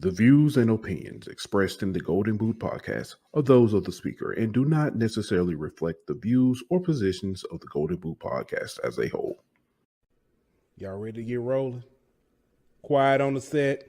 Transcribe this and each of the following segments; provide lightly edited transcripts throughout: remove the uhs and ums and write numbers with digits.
The views and opinions expressed in the Golden Boot podcast are those of the speaker and do not necessarily reflect the views or positions of the Golden Boot podcast as a whole. Y'all ready to get rolling? Quiet on the set.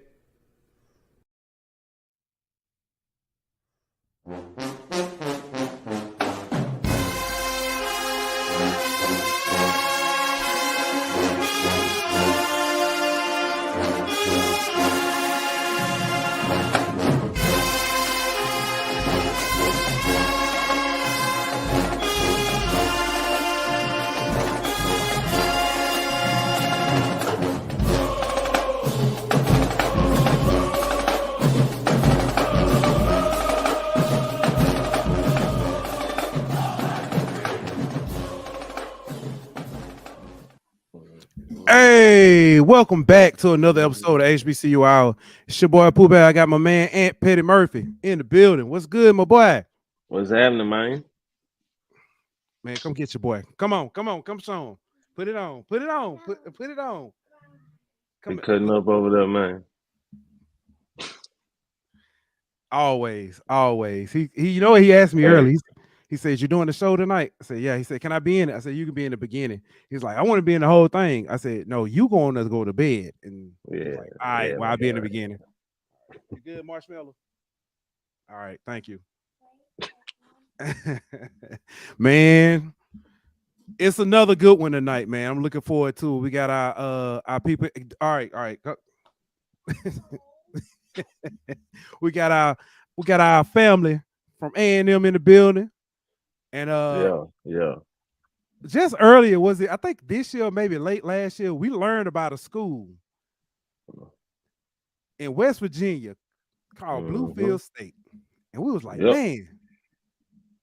Hey, welcome back to another episode of HBCU Hour. It's your boy Pooh Bear. I got my man Aunt Petty Murphy in the building. What's good, my boy? What's happening, man? Man, come get your boy. Come on, come on. Put it on. Put it on. Put it on. Come cutting up over there, man. Always. He you know what he asked me earlier. He said, "You doing the show tonight?" I said, "Yeah." He said, "Can I be in it?" I said, "You can be in the beginning." He's like, "I want to be in the whole thing." I said, "No, you going to go to bed." And yeah, like, all right, well, I'll be in the beginning. You good, Marshmallow? All right, thank you. Man, it's another good one tonight, man. I'm looking forward to it. We got our people. All right. we got our family from A&M in the building. And yeah. Just earlier, was it? I think this year, maybe late last year, we learned about a school in West Virginia called Bluefield State. And we was like, man,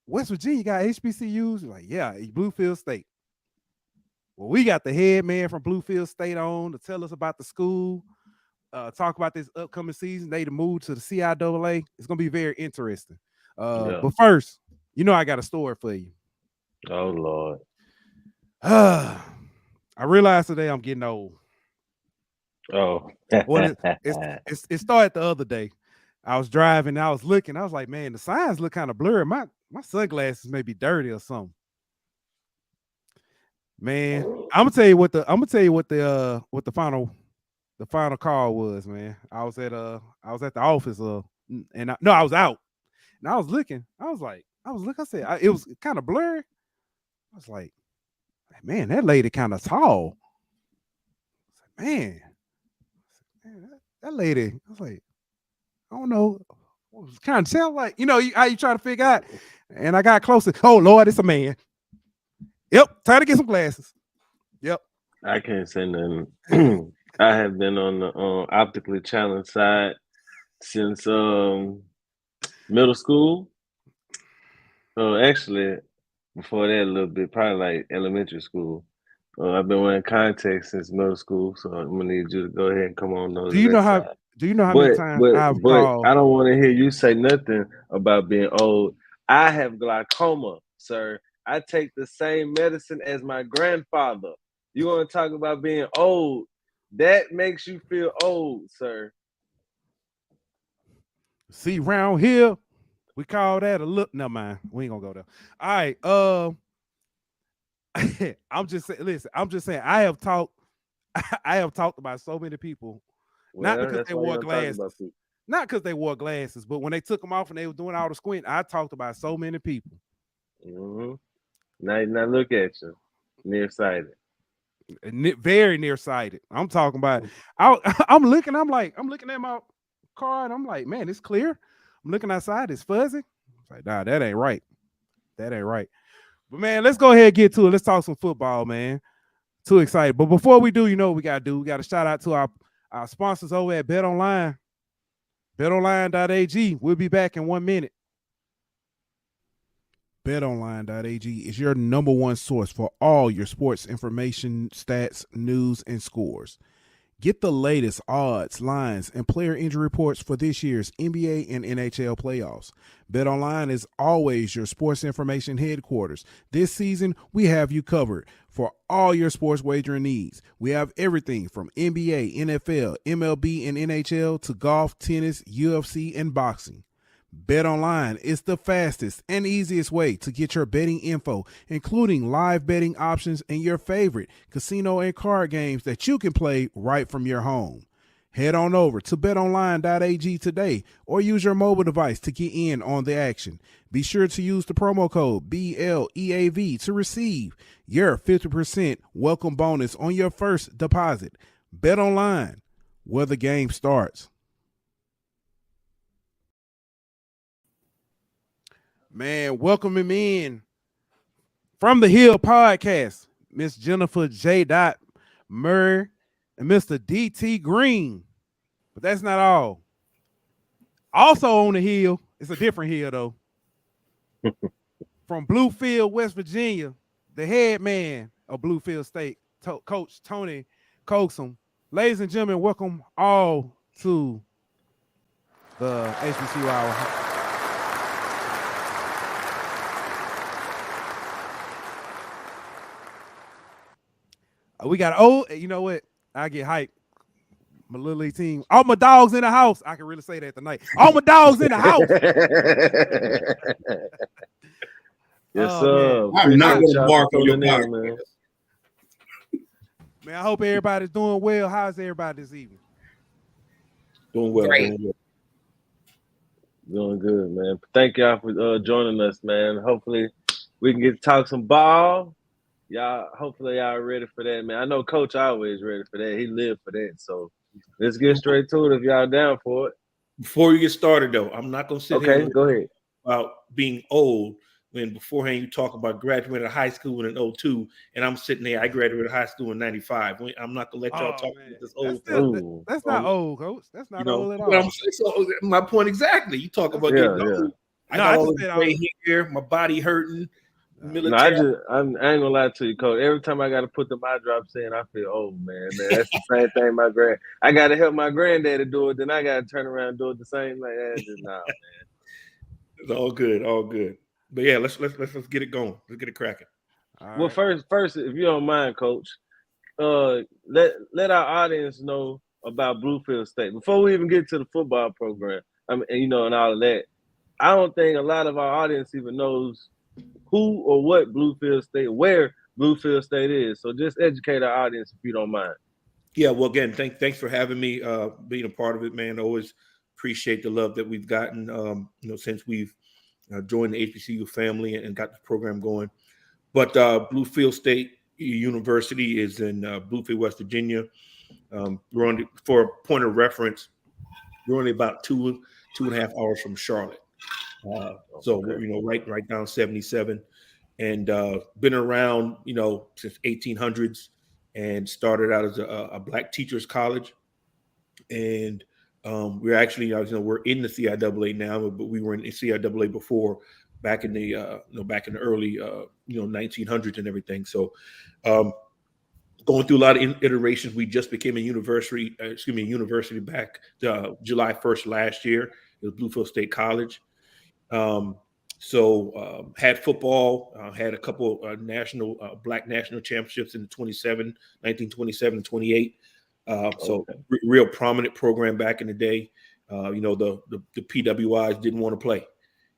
West Virginia got HBCUs? Like, yeah, Bluefield State. Well, we got the head man from Bluefield State on to tell us about the school, talk about this upcoming season. They to move to the CIAA. It's gonna be very interesting. But first, you know I got a story for you. Oh Lord. I realized today I'm getting old. Oh. Well, it started the other day. I was driving, I was looking, I was like, man, the signs look kind of blurry. My sunglasses may be dirty or something. Man, I'm gonna tell you what the final call was, man. I was at the office and I was out. And I was looking. I said, it was kind of blurry. I was like, man, that lady kind of tall. Man, that lady. I was like, I don't know. I was kind of tell like, how you try to figure out. And I got closer. Oh Lord, it's a man. Yep, time to get some glasses. Yep. I can't say nothing. I have been on the optically challenged side since middle school. Actually, before that a little bit, probably like elementary school. I've been wearing contacts since middle school, so I'm gonna need you to go ahead and come on those. Do you know how many times I've called? I don't want to hear you say nothing about being old. I have glaucoma, sir. I take the same medicine as my grandfather. You want to talk about being old? That makes you feel old, sir. See, round here, we call that a look. Never mind. We ain't gonna go there. All right. I'm just saying. I have talked about so many people, not because they wore glasses, but when they took them off and they were doing all the squint, I talked about so many people. Now look at you, nearsighted. Very nearsighted. I'm talking about. I'm looking at my car and I'm like, man, it's clear. I'm looking outside, it's fuzzy. It's like, nah, that ain't right. But man, let's go ahead and get to it. Let's talk some football, man. Too excited. But before we do, you know what we gotta do. We gotta shout out to our sponsors over at BetOnline. BetOnline.ag. We'll be back in 1 minute. BetOnline.ag is your number one source for all your sports information, stats, news, and scores. Get the latest odds, lines, and player injury reports for this year's NBA and NHL playoffs. BetOnline is always your sports information headquarters. This season, we have you covered for all your sports wagering needs. We have everything from NBA, NFL, MLB, and NHL to golf, tennis, UFC, and boxing. BetOnline is the fastest and easiest way to get your betting info, including live betting options and your favorite casino and card games that you can play right from your home. Head on over to betonline.ag today or use your mobile device to get in on the action. Be sure to use the promo code BLEAV to receive your 50% welcome bonus on your first deposit. BetOnline, where the game starts. Man, welcome him in from the Hill podcast, Miss Jennifer J. Murray and Mr. DT Green. But that's not all. Also on the hill, it's a different hill though. From Bluefield, West Virginia, the head man of Bluefield State, Coach Tony Coaxum. Ladies and gentlemen, welcome all to the HBCU Hour. We got you know what? I get hyped. My little league team. All my dogs in the house. I can really say that tonight. All my dogs in the house. Yes, sir. I'm not going to bark on your podcast. man. Man, I hope everybody's doing well. How's everybody this evening? Doing well. Great. Doing good, man. Thank y'all for joining us, man. Hopefully we can get to talk some ball. Hopefully y'all ready for that, man. I know Coach always ready for that. He lived for that. So let's get straight to it if y'all down for it. Before you get started, though, I'm not going to sit Okay, here go ahead. about being old when beforehand you talk about graduating high school in 2002, and I'm sitting there, I graduated high school in 95. I'm not going to let y'all talk about this old. That's not old, Coach. That's not old at all. But so my point exactly. You talk about getting old. I got all the gray hair, my body hurting. No, I ain't gonna lie to you, Coach. Every time I gotta put the my drops in, I feel old, man. That's the same thing. I gotta help my granddaddy do it, then I gotta turn around and do it the same. Like that's just man. It's all good. But yeah, let's get it going. Let's get it cracking. Well, first, if you don't mind, Coach, let our audience know about Bluefield State before we even get to the football program. I mean, and all of that. I don't think a lot of our audience even knows who or what Bluefield State, where Bluefield State is. So just educate our audience if you don't mind. Yeah, well, again, thanks for having me, being a part of it, man. Always appreciate the love that we've gotten, since we've joined the HBCU family and got the program going. But Bluefield State University is in Bluefield, West Virginia. For a point of reference, we're only about 2.5 hours from Charlotte. So right down 77, and been around since 1800s, and started out as a black teachers college, and we're actually we're in the CIAA now, but we were in the CIAA before, back in the early 1900s and everything. So going through a lot of iterations. We just became a university back July 1st last year. It was Bluefield State College. Had football, had a couple national black national championships in 1927 and 28. Real prominent program back in the day. The PWIs didn't want to play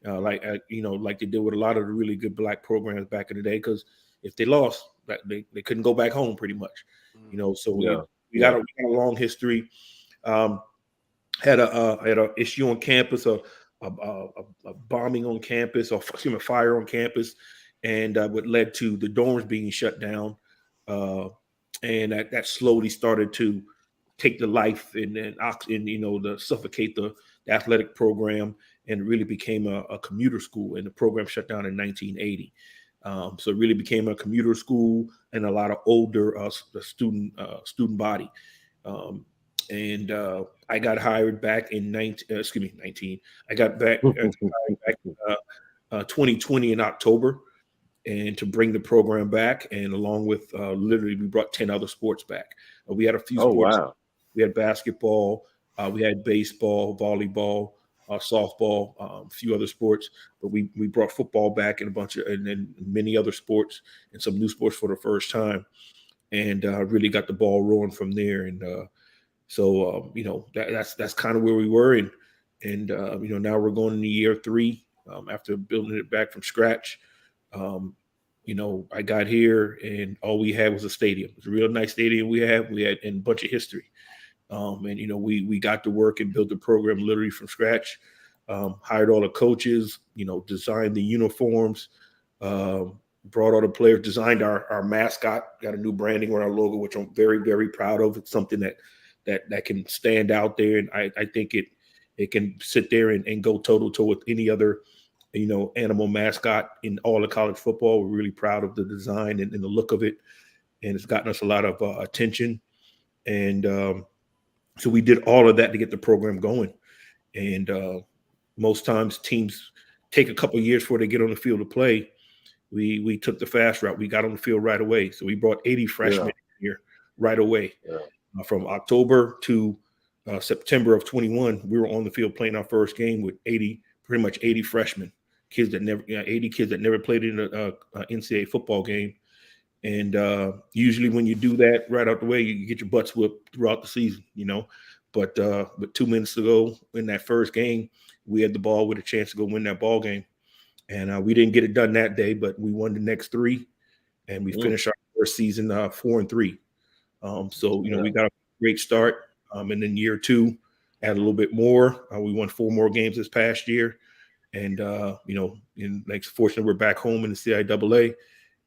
like they did with a lot of the really good black programs back in the day, because if they lost, they couldn't go back home pretty much. We got a long history. Had a issue on campus, a bombing on campus, or fire on campus, and what led to the dorms being shut down, and that slowly started to take the life and to suffocate the athletic program, and really became a commuter school. And the program shut down in 1980. So it really became a commuter school and a lot of older student body. I got hired back in 19. I got back 2020 in October, and to bring the program back, and along with literally we brought 10 other sports back. We had a few sports. Wow. We had basketball, we had baseball, volleyball, softball, a few other sports, but we brought football back and then many other sports and some new sports for the first time, and really got the ball rolling from there. And so that's kind of where we were, and now we're going into year 3 after building it back from scratch. I got here and all we had was a stadium. It was a real nice stadium we had and a bunch of history. We got to work and built the program literally from scratch, hired all the coaches, designed the uniforms, brought all the players, designed our mascot, got a new branding on our logo, which I'm very, very proud of. It's something that can stand out there. And I think it can sit there and go toe-to-toe with any other, animal mascot in all of college football. We're really proud of the design and the look of it. And it's gotten us a lot of attention. And so we did all of that to get the program going. And most times teams take a couple of years before they get on the field to play. We took the fast route. We got on the field right away. So we brought 80 freshmen here right away. Yeah. From October to September of 21, we were on the field playing our first game with pretty much 80 freshmen, 80 kids that never played in a NCAA football game. And usually when you do that right out the way, you get your butts whipped throughout the season, But 2 minutes to go in that first game, we had the ball with a chance to go win that ball game. And we didn't get it done that day, but we won the next 3, and we finished our first season 4-3. We got a great start. And then year 2, add a little bit more. We won 4 more games this past year. And, fortunately, we're back home in the CIAA.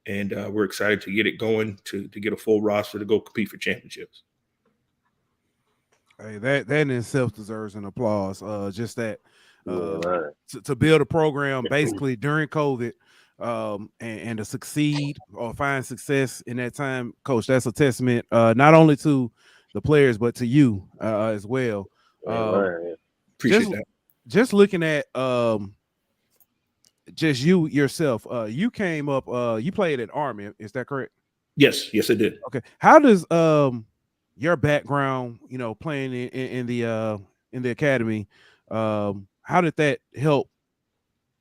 And we're excited to get it going, to get a full roster to go compete for championships. Hey, that in itself deserves an applause. Just that to build a program basically during COVID and to succeed or find success in that time, Coach, that's a testament not only to the players, but to you as well. Appreciate that. Just looking at just you yourself, you came up, you played at Army, is that correct? Yes, I did. Okay. How does your background, playing in the academy, how did that help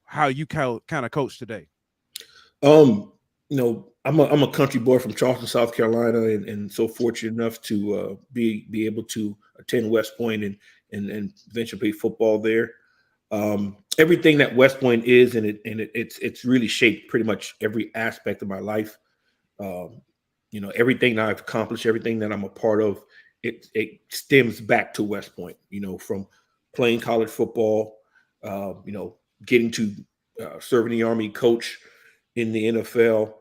how you kind of coach today? I'm a country boy from Charleston, South Carolina, and so fortunate enough to be able to attend West Point and eventually play football there. Everything that West Point is, and it's really shaped pretty much every aspect of my life. Everything that I've accomplished, everything that I'm a part of, it stems back to West Point. From playing college football, getting to serving the Army, coach in the NFL,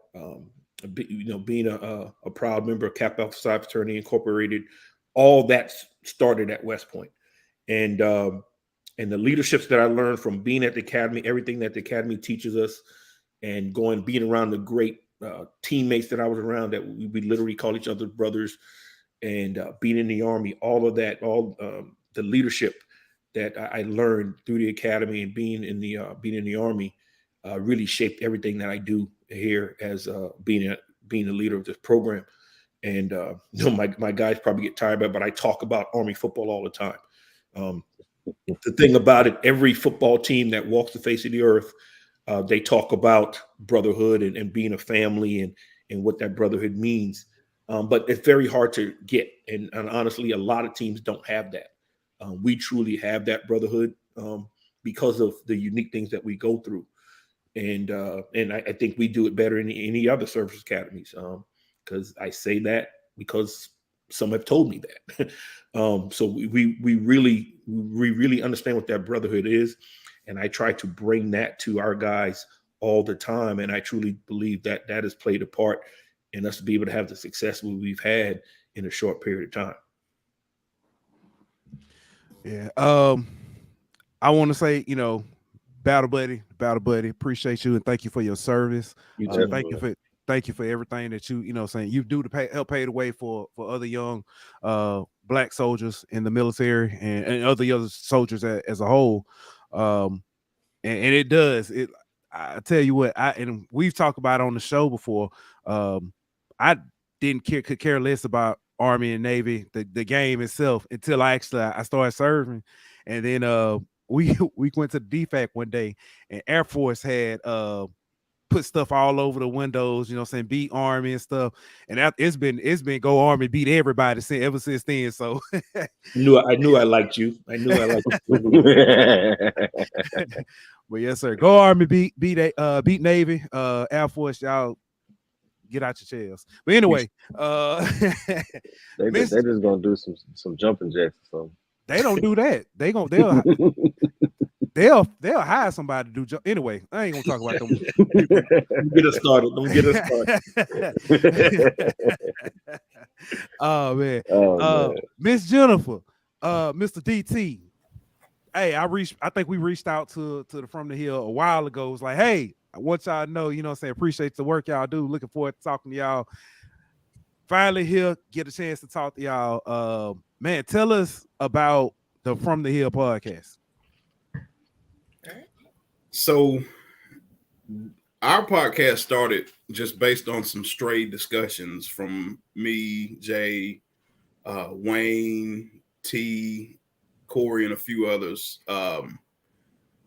being a proud member of Kappa Alpha Psi Fraternity Incorporated. All that started at West Point, and the leaderships that I learned from being at the academy, everything that the academy teaches us, and being around the great teammates that I was around, that we literally call each other brothers, and being in the Army, all of that, the leadership that I learned through the academy and being in the Army really shaped everything that I do here as being the leader of this program. And my guys probably get tired of it, but I talk about Army football all the time. The thing about it, every football team that walks the face of the earth, they talk about brotherhood and being a family and what that brotherhood means. But it's very hard to get. And honestly, a lot of teams don't have that. We truly have that brotherhood because of the unique things that we go through. And I think we do it better than any other service academies. Because I say that because some have told me that. So we really understand what that brotherhood is. And I try to bring that to our guys all the time. And I truly believe that has played a part in us to be able to have the success we've had in a short period of time. Yeah. I want to say, battle buddy, appreciate you and thank you for your service. Thank you for everything that you saying you do to help pay the way for other young Black soldiers in the military and other soldiers as a whole. And it does. I tell you what, and we've talked about it on the show before. I could care less about Army and Navy, the game itself, until I started serving. And then we went to the DFAC one day, and Air Force had put stuff all over the windows, beat Army and stuff. And it's been go Army, beat everybody ever since then. So I knew I liked you. I knew I liked you. But yes, sir. Go Army, beat Navy, Air Force, y'all get out your chairs. But anyway, they just gonna do some jumping jacks or something. They don't do that. They'll hire somebody to do. Anyway, I ain't gonna talk about them. Don't get us started. Don't get us started. Oh man. Miss Jennifer, Mr. DT. Hey, I think we reached out to the From the Hill a while ago. It was like, hey, I want y'all to know, appreciate the work y'all do. Looking forward to talking to y'all. Finally here, get a chance to talk to y'all. Man, tell us about the From the Hill podcast. So our podcast started just based on some stray discussions from me, Jay, Wayne, T, Corey, and a few others.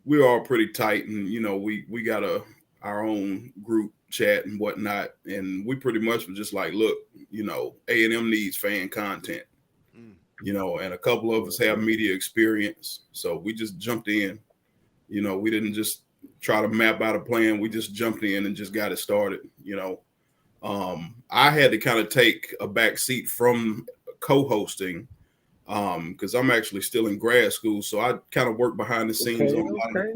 We're all pretty tight, and we got our own group chat and whatnot, and we pretty much were just like, look, A&M needs fan content, and a couple of us have media experience, so we just jumped in. We didn't just try to map out a plan. We just jumped in and just got it started. I had to kind of take a back seat from co-hosting because I'm actually still in grad school. So I kind of work behind the scenes on a lot of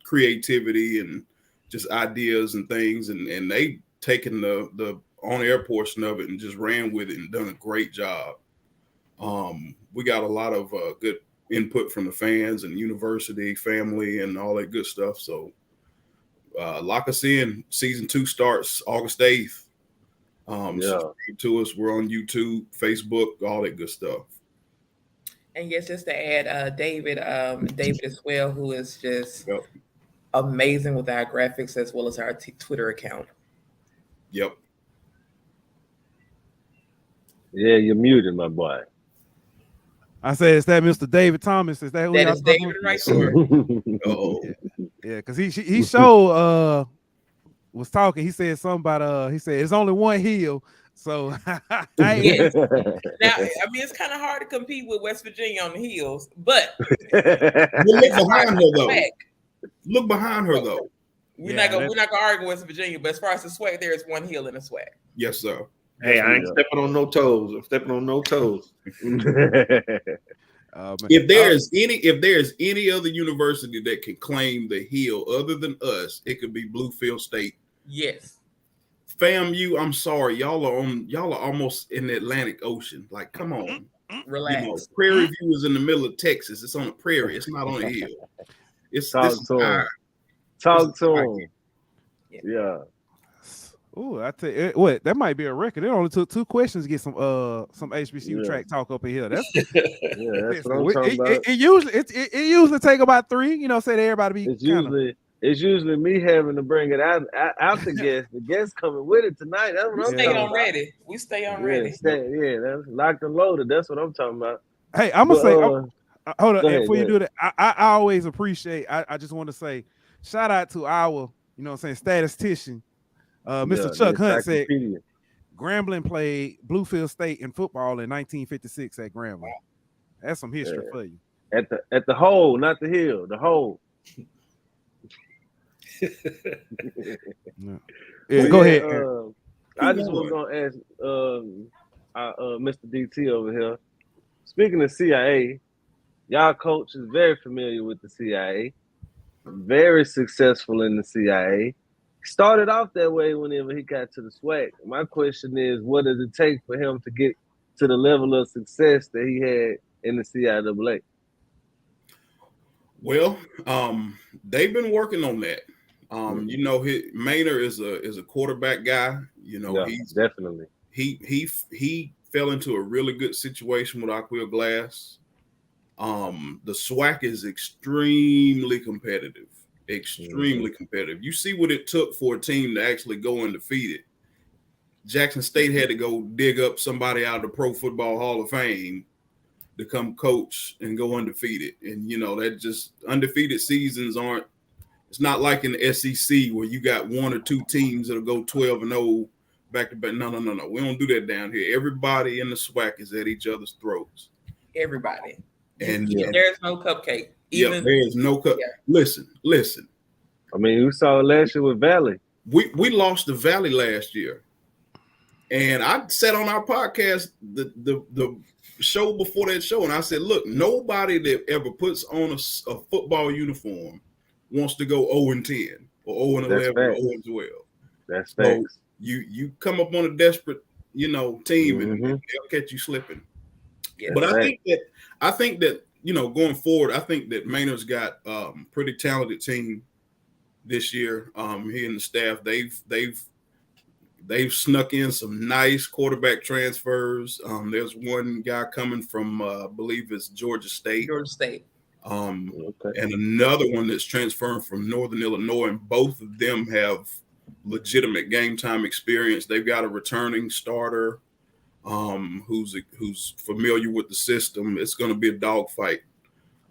creativity and just ideas and things. And they taken the on-air portion of it and just ran with it and done a great job. We got a lot of good input from the fans and university, family, and all that good stuff. So lock us in. Season 2 starts August 8th. Subscribe to us. We're on YouTube, Facebook, all that good stuff. And yes, just to add, David as well, who is just amazing with our graphics as well as our Twitter account. Yep. Yeah, you're muted, my boy. I said, is that Mr. David Thomas? Is that who that y'all is David right there? Yeah, because he showed was talking. He said something about he said it's only one hill. So yes. Now, I mean, it's kind of hard to compete with West Virginia on the hills, but look behind her though. Look behind her though. We're not gonna argue with West Virginia, but as far as the SWAC, there is one hill in the SWAC. Yes, sir. Hey, I ain't stepping on no toes. I'm stepping on no toes. If there's any other university that can claim the hill other than us, it could be Bluefield State. Yes. FAMU, I'm sorry, y'all are almost in the Atlantic Ocean. Like, come on, relax. Prairie View is in the middle of Texas. It's on a prairie. It's not on a hill. Talk to him. Yeah. Oh, I tell you what, that might be a record. It only took 2 questions to get some HBCU track talk up in here. That's that's what I'm talking about. It usually take about 3. Say to everybody be. It's usually me having to bring it out the guest. The guest coming with it tonight. That's what I'm talking about. Ready. We stay on ready. That's locked and loaded. That's what I'm talking about. Hey, I'm gonna say, hold on. Ahead, before you do that, I always appreciate. I just want to say, shout out to our, statistician, Mr. Chuck Hunt said Grambling played Bluefield State in football in 1956 at Grambling. That's some history for you. At the hole, not the hill. The hole. Go ahead. I just was gonna ask Mr. DT over here. Speaking of CIA, y'all coach is very familiar with the CIA, very successful in the CIA. Started off that way whenever he got to the SWAC. My question is, what does it take for him to get to the level of success that he had in the CIAA? Well, they've been working on that. Maynard is a quarterback guy. He's definitely he fell into a really good situation with Aquila Glass. The SWAC is extremely competitive. You see what it took for a team to actually go undefeated. Jackson State had to go dig up somebody out of the Pro Football Hall of Fame to come coach and go undefeated. And, that just undefeated seasons aren't, it's not like in the SEC where you got one or two teams that'll go 12-0 back to back. No. We don't do that down here. Everybody in the SWAC is at each other's throats. Everybody. And there's no cupcake. There's no cup. Yeah. Listen. I mean, we saw last year with Valley. We lost the Valley last year. And I said on our podcast, the show before that show, and I said, look, nobody that ever puts on a football uniform wants to go 0-10 or 0-11 or 0-12. That's so facts. You come up on a desperate, team and they'll catch you slipping. Yeah, but I think that going forward, I think that Maynard's got pretty talented team this year. He and the staff, they've snuck in some nice quarterback transfers. There's one guy coming from, I believe it's Georgia State. And another one that's transferring from Northern Illinois, and both of them have legitimate game time experience. They've got a returning starter who's familiar with the system. It's going to be a dogfight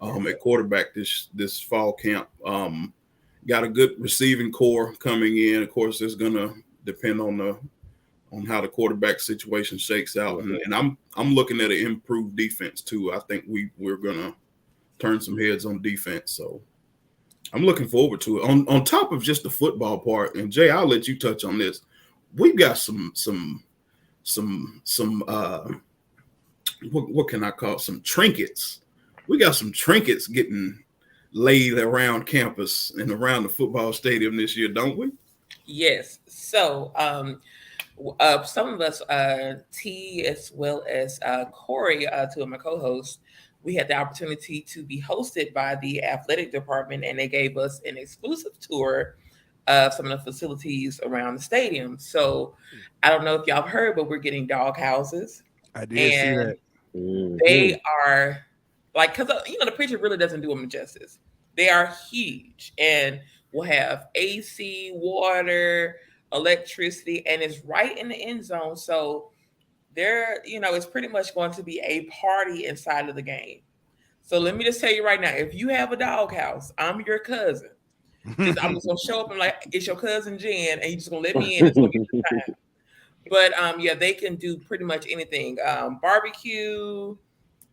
at quarterback this fall camp. Got a good receiving core coming in. Of course, it's going to depend on how the quarterback situation shakes out. And I'm looking at an improved defense too. I think we're going to turn some heads on defense. So I'm looking forward to it. On top of just the football part, and Jay, I'll let you touch on this. We've got some what can I call some trinkets? We got some trinkets getting laid around campus and around the football stadium this year, don't we? Yes. So some of us, T as well as Corey, two of my co-hosts, we had the opportunity to be hosted by the athletic department, and they gave us an exclusive tour of some of the facilities around the stadium. So I don't know if y'all have heard, but we're getting dog houses. I did see that. They are because the picture really doesn't do them justice. They are huge, and we'll have AC, water, electricity, and it's right in the end zone. So there, it's pretty much going to be a party inside of the game. So let me just tell you right now, if you have a doghouse, I'm your cousin. I'm just gonna show up and it's your cousin Jen, and you're just gonna let me in. It's gonna be the time. But they can do pretty much anything. Barbecue.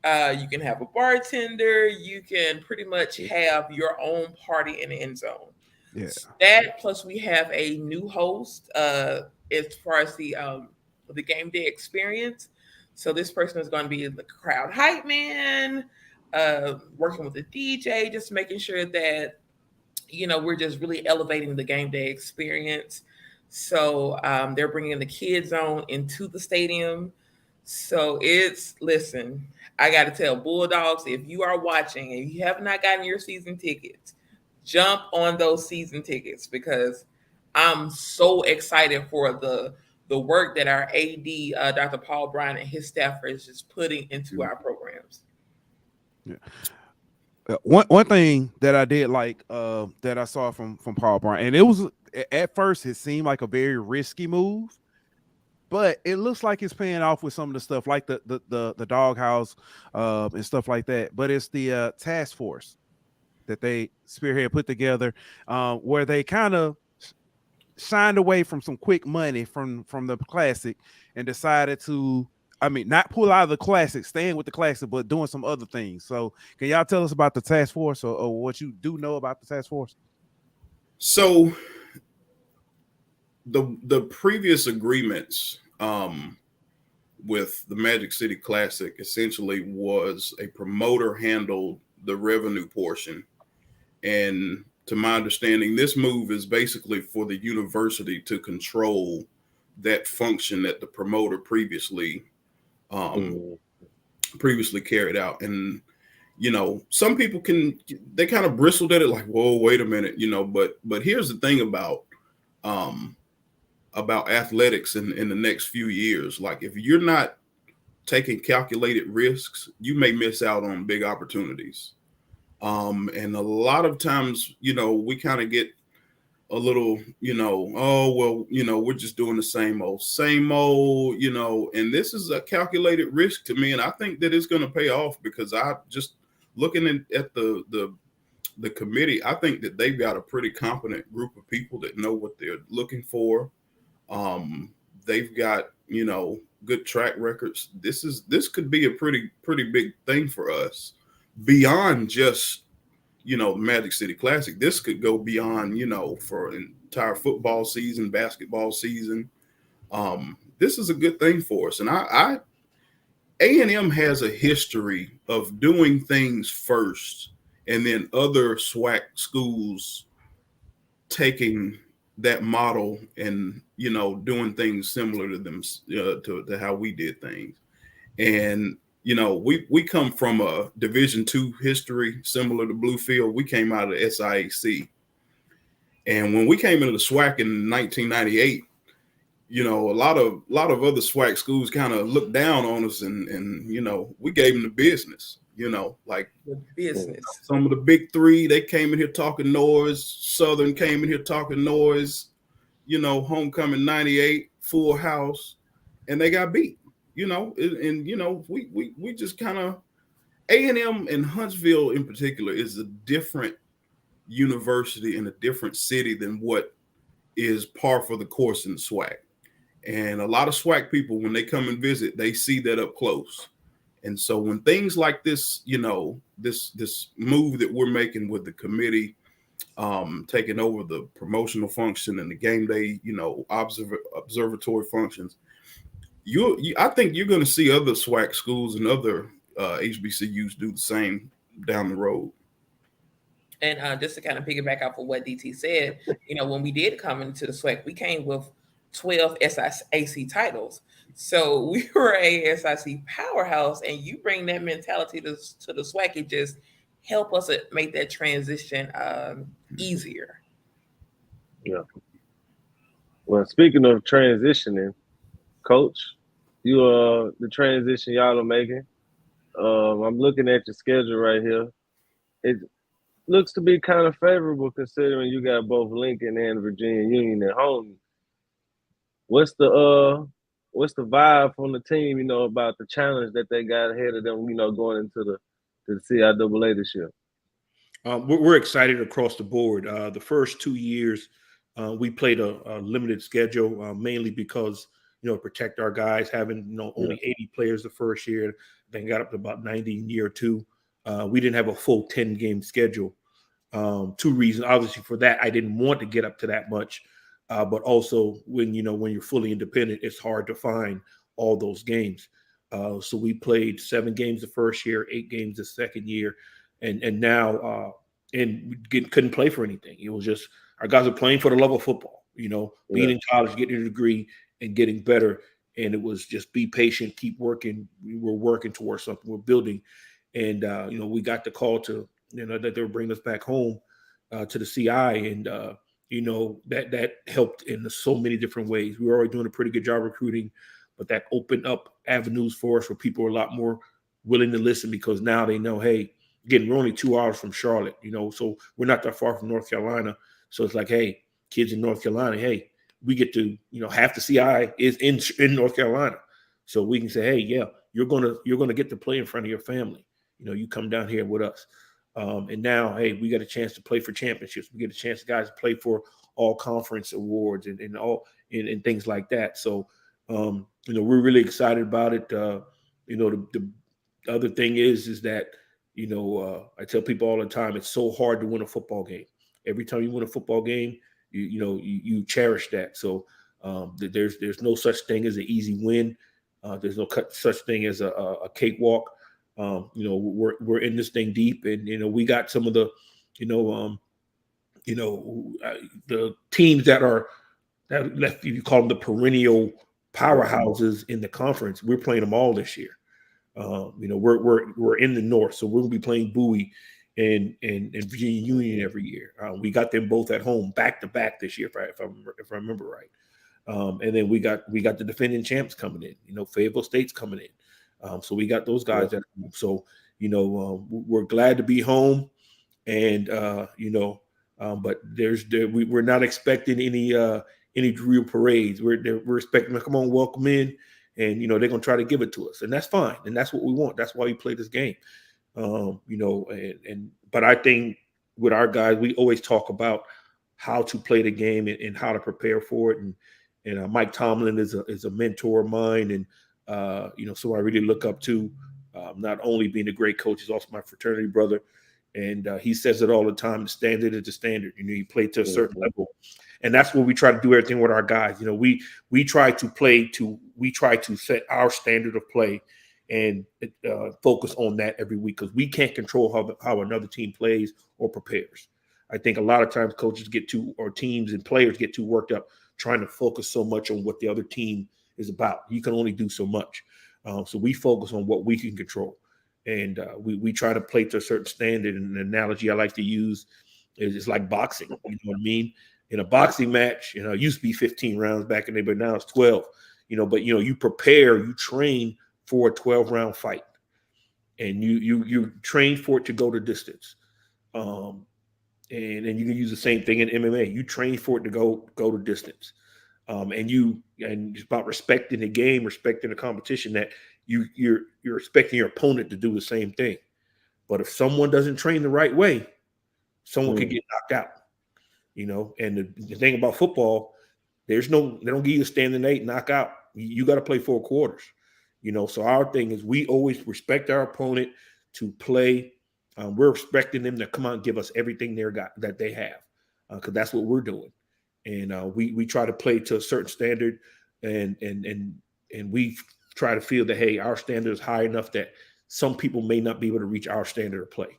You can have a bartender. You can pretty much have your own party in the end zone. Yeah. That plus we have a new host as far as the game day experience. So this person is going to be the crowd hype man, working with the DJ, just making sure that we're just really elevating the game day experience. So they're bringing the kids zone into the stadium. So listen, I got to tell Bulldogs, if you are watching and you have not gotten your season tickets, jump on those season tickets, because I'm so excited for the work that our AD, Dr. Paul Bryan, and his staff is just putting into our programs. Yeah. One thing that I did that I saw from Paul Bryan, and it was at first it seemed like a very risky move, but it looks like it's paying off with some of the stuff like the doghouse and stuff like that. But it's the task force that they put together, where they kind of shined away from some quick money from the classic and decided to, not pull out of the classic, staying with the classic, but doing some other things. So can y'all tell us about the task force or what you do know about the task force? So the previous agreements with the Magic City Classic essentially was a promoter handled the revenue portion. And to my understanding, this move is basically for the university to control that function that the promoter previously carried out. And, some people they kind of bristled at it like, whoa, wait a minute, but here's the thing about athletics in the next few years. Like, if you're not taking calculated risks, you may miss out on big opportunities. And a lot of times, we kind of get a little, oh, well, we're just doing the same old, and this is a calculated risk to me. And I think that it's going to pay off, because I just looking at the committee, I think that they've got a pretty competent group of people that know what they're looking for. They've got, good track records. This could be a pretty big thing for us, beyond just, Magic City Classic. This could go beyond, for an entire football season, basketball season. This is a good thing for us. And A&M has a history of doing things first, and then other SWAC schools taking that model and, doing things similar to them, to how we did things. And we come from a Division II history similar to Bluefield. We came out of SIAC. And when we came into the SWAC in 1998, a lot of other SWAC schools kind of looked down on us, and we gave them the business, like The business. some of the big three. They came in here talking noise. Southern came in here talking noise, homecoming 98, full house, and they got beat. We just kind of, A&M and Huntsville in particular is a different university in a different city than what is par for the course in the SWAC. And a lot of SWAC people, when they come and visit, they see that up close. And so when things like this, this move that we're making with the committee, taking over the promotional function and the game day, observatory functions, I think you're going to see other SWAC schools and other HBCUs do the same down the road. And just to kind of piggyback off of what DT said, when we did come into the SWAC, we came with 12 SIAC titles. So we were a SIC powerhouse, and you bring that mentality to the SWAC, it just help us make that transition easier. Yeah. Well, speaking of transitioning, Coach, the transition y'all are making. I'm looking at your schedule right here. It looks to be kind of favorable, considering you got both Lincoln and Virginia Union at home. What's the vibe from the team, about the challenge that they got ahead of them, going into the CIAA this year? We're excited across the board. The first 2 years, we played a limited schedule, mainly because, protect our guys, having only 80 players the first year, then got up to about 90 in year two. We didn't have a full 10-game schedule. 2 reasons. Obviously, for that, I didn't want to get up to that much. But also, when you're fully independent, it's hard to find all those games. So we played 7 games the first year, 8 games the second year, and now we couldn't play for anything. It was just our guys are playing for the love of football. Being in college, getting a degree, and getting better. And it was just be patient, keep working. We were working towards something. We're building, and we got the call to that they were bringing us back home to the CI, and that helped in so many different ways. We were already doing a pretty good job recruiting, but that opened up avenues for us where people are a lot more willing to listen, because now they know, hey, again, we're only 2 hours from Charlotte, so we're not that far from North Carolina. So it's like, hey, kids in North Carolina, hey, we get to, half the CI is in North Carolina. So we can say, hey, yeah, you're gonna get to play in front of your family. You come down here with us. And now, hey, we got a chance to play for championships. We get a chance, guys, to play for all conference awards and all and things like that. So, we're really excited about it. The other thing is that, I tell people all the time, it's so hard to win a football game. Every time you win a football game, you cherish that. So there's no such thing as an easy win. There's no such thing as a cakewalk. We're in this thing deep, and we got some of the the teams that you call them the perennial powerhouses in the conference. We're playing them all this year. We're in the North, so we're gonna be playing Bowie and Virginia Union every year. We got them both at home back to back this year, if I remember right. And then we got the defending champs coming in. Fayetteville State's coming in. So we got those guys at home. So we're glad to be home, and But we're not expecting any drill parades. We're expecting to come on, welcome in, and they're going to try to give it to us, and that's fine, and that's what we want. That's why we play this game, But I think with our guys, we always talk about how to play the game and how to prepare for it. And Mike Tomlin is a mentor of mine, and so I really look up to. Not only being a great coach, he's also my fraternity brother, and he says it all the time: the standard is the standard. You play to a certain level, and that's what we try to do. Everything with our guys, we try to set our standard of play and focus on that every week, because we can't control how another team plays or prepares. I think a lot of times coaches or teams and players get too worked up trying to focus so much on what the other team is about. You can only do so much. So we focus on what we can control. And we try to play to a certain standard. And the analogy I like to use is it's like boxing. You know what I mean? In a boxing match, it used to be 15 rounds back in the day, but now it's 12. But you prepare, you train for a 12-round fight. And you train for it to go the distance. And you can use the same thing in MMA. You train for it to go the distance. And it's about respecting the game, respecting the competition, that you're expecting your opponent to do the same thing. But if someone doesn't train the right way, someone could get knocked out. And the thing about football, they don't give you a standing 8 knockout. You got to play 4 quarters. So our thing is we always respect our opponent to play. We're expecting them to come out and give us everything that they have, because that's what we're doing. And we try to play to a certain standard, and we try to feel that, hey, our standard is high enough that some people may not be able to reach our standard of play.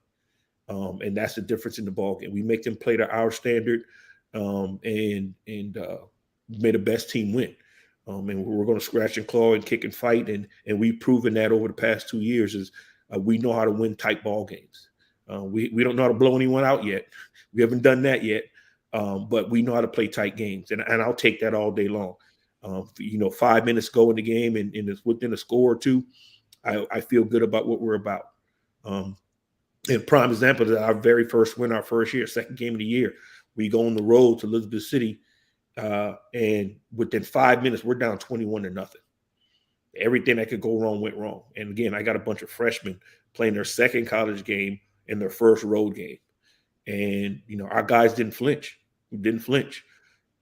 And that's the difference in the ballgame. We make them play to our standard, and may the best team win. And we're going to scratch and claw and kick and fight, and we've proven that over the past 2 years is we know how to win tight ball games. We don't know how to blow anyone out yet. We haven't done that yet. But we know how to play tight games, and I'll take that all day long. 5 minutes go in the game, and it's within a score or two, I feel good about what we're about. And prime example is our very first win, our first year, second game of the year. We go on the road to Elizabeth City, and within 5 minutes, we're down 21-0. Everything that could go wrong went wrong. And again, I got a bunch of freshmen playing their second college game and their first road game. And, our guys didn't flinch.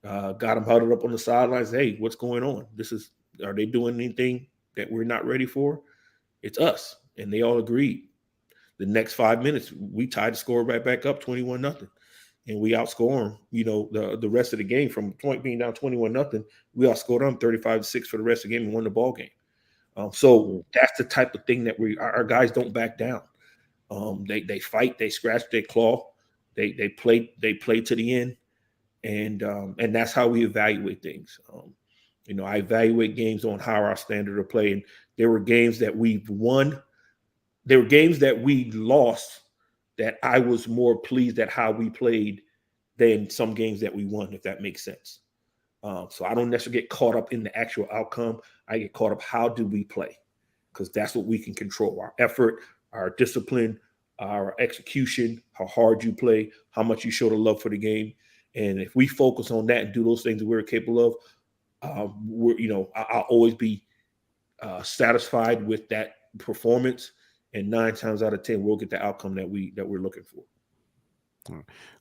Got them huddled up on the sidelines. Hey, what's going on? Are they doing anything that we're not ready for? It's us. And they all agreed. The next 5 minutes, we tied the score right back up 21-0. And we outscore them, the rest of the game. From point being down 21-0, we outscored them 35-6 for the rest of the game and won the ball game. So that's the type of thing that our guys don't back down. They fight, they scratch, they claw, they play to the end, and that's how we evaluate things. I evaluate games on how our standard of play, and there were games that we've won. There were games that we lost that I was more pleased at how we played than some games that we won, if that makes sense. So I don't necessarily get caught up in the actual outcome. I get caught up, how do we play? Because that's what we can control: our effort, our discipline, our execution, how hard you play, how much you show the love for the game. And if we focus on that and do those things that we're capable of, I'll always be satisfied with that performance. And 9 times out of 10, we'll get the outcome that we're looking for.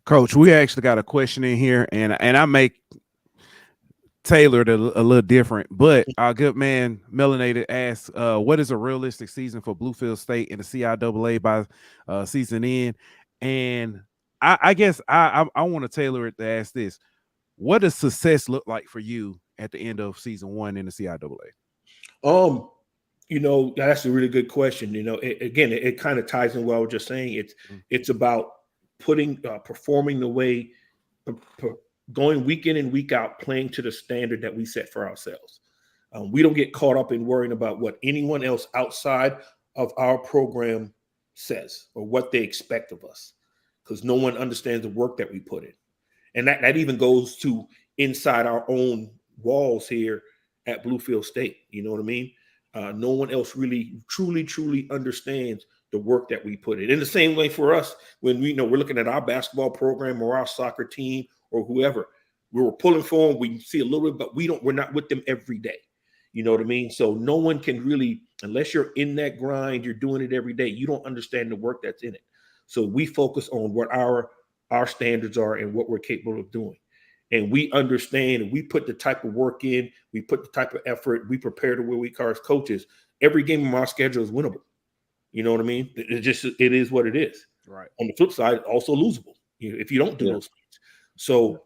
Coach, we actually got a question in here, and I make tailored a little different, but our good man Melanated asks, what is a realistic season for Bluefield State in the CIAA by season end? And I guess I want to tailor it to ask this: what does success look like for you at the end of season 1 in the CIAA? That's a really good question. It kind of ties in what I was just saying. It's about performing the way, going week in and week out, playing to the standard that we set for ourselves. We don't get caught up in worrying about what anyone else outside of our program says or what they expect of us, because no one understands the work that we put in. And that even goes to inside our own walls here at Bluefield State. You know what I mean? No one else really, truly understands the work that we put in. In the same way for us, when we're looking at our basketball program or our soccer team or whoever, we were pulling for them. We see a little bit, but we're not with them every day. You know what I mean? So no one can really, unless you're in that grind, you're doing it every day, you don't understand the work that's in it. So we focus on what our standards are and what we're capable of doing. And we understand, and we put the type of work in, we put the type of effort, we prepare to where we are as coaches. Every game on our schedule is winnable. You know what I mean? It is what it is. Right. On the flip side, also losable if you don't do those things. So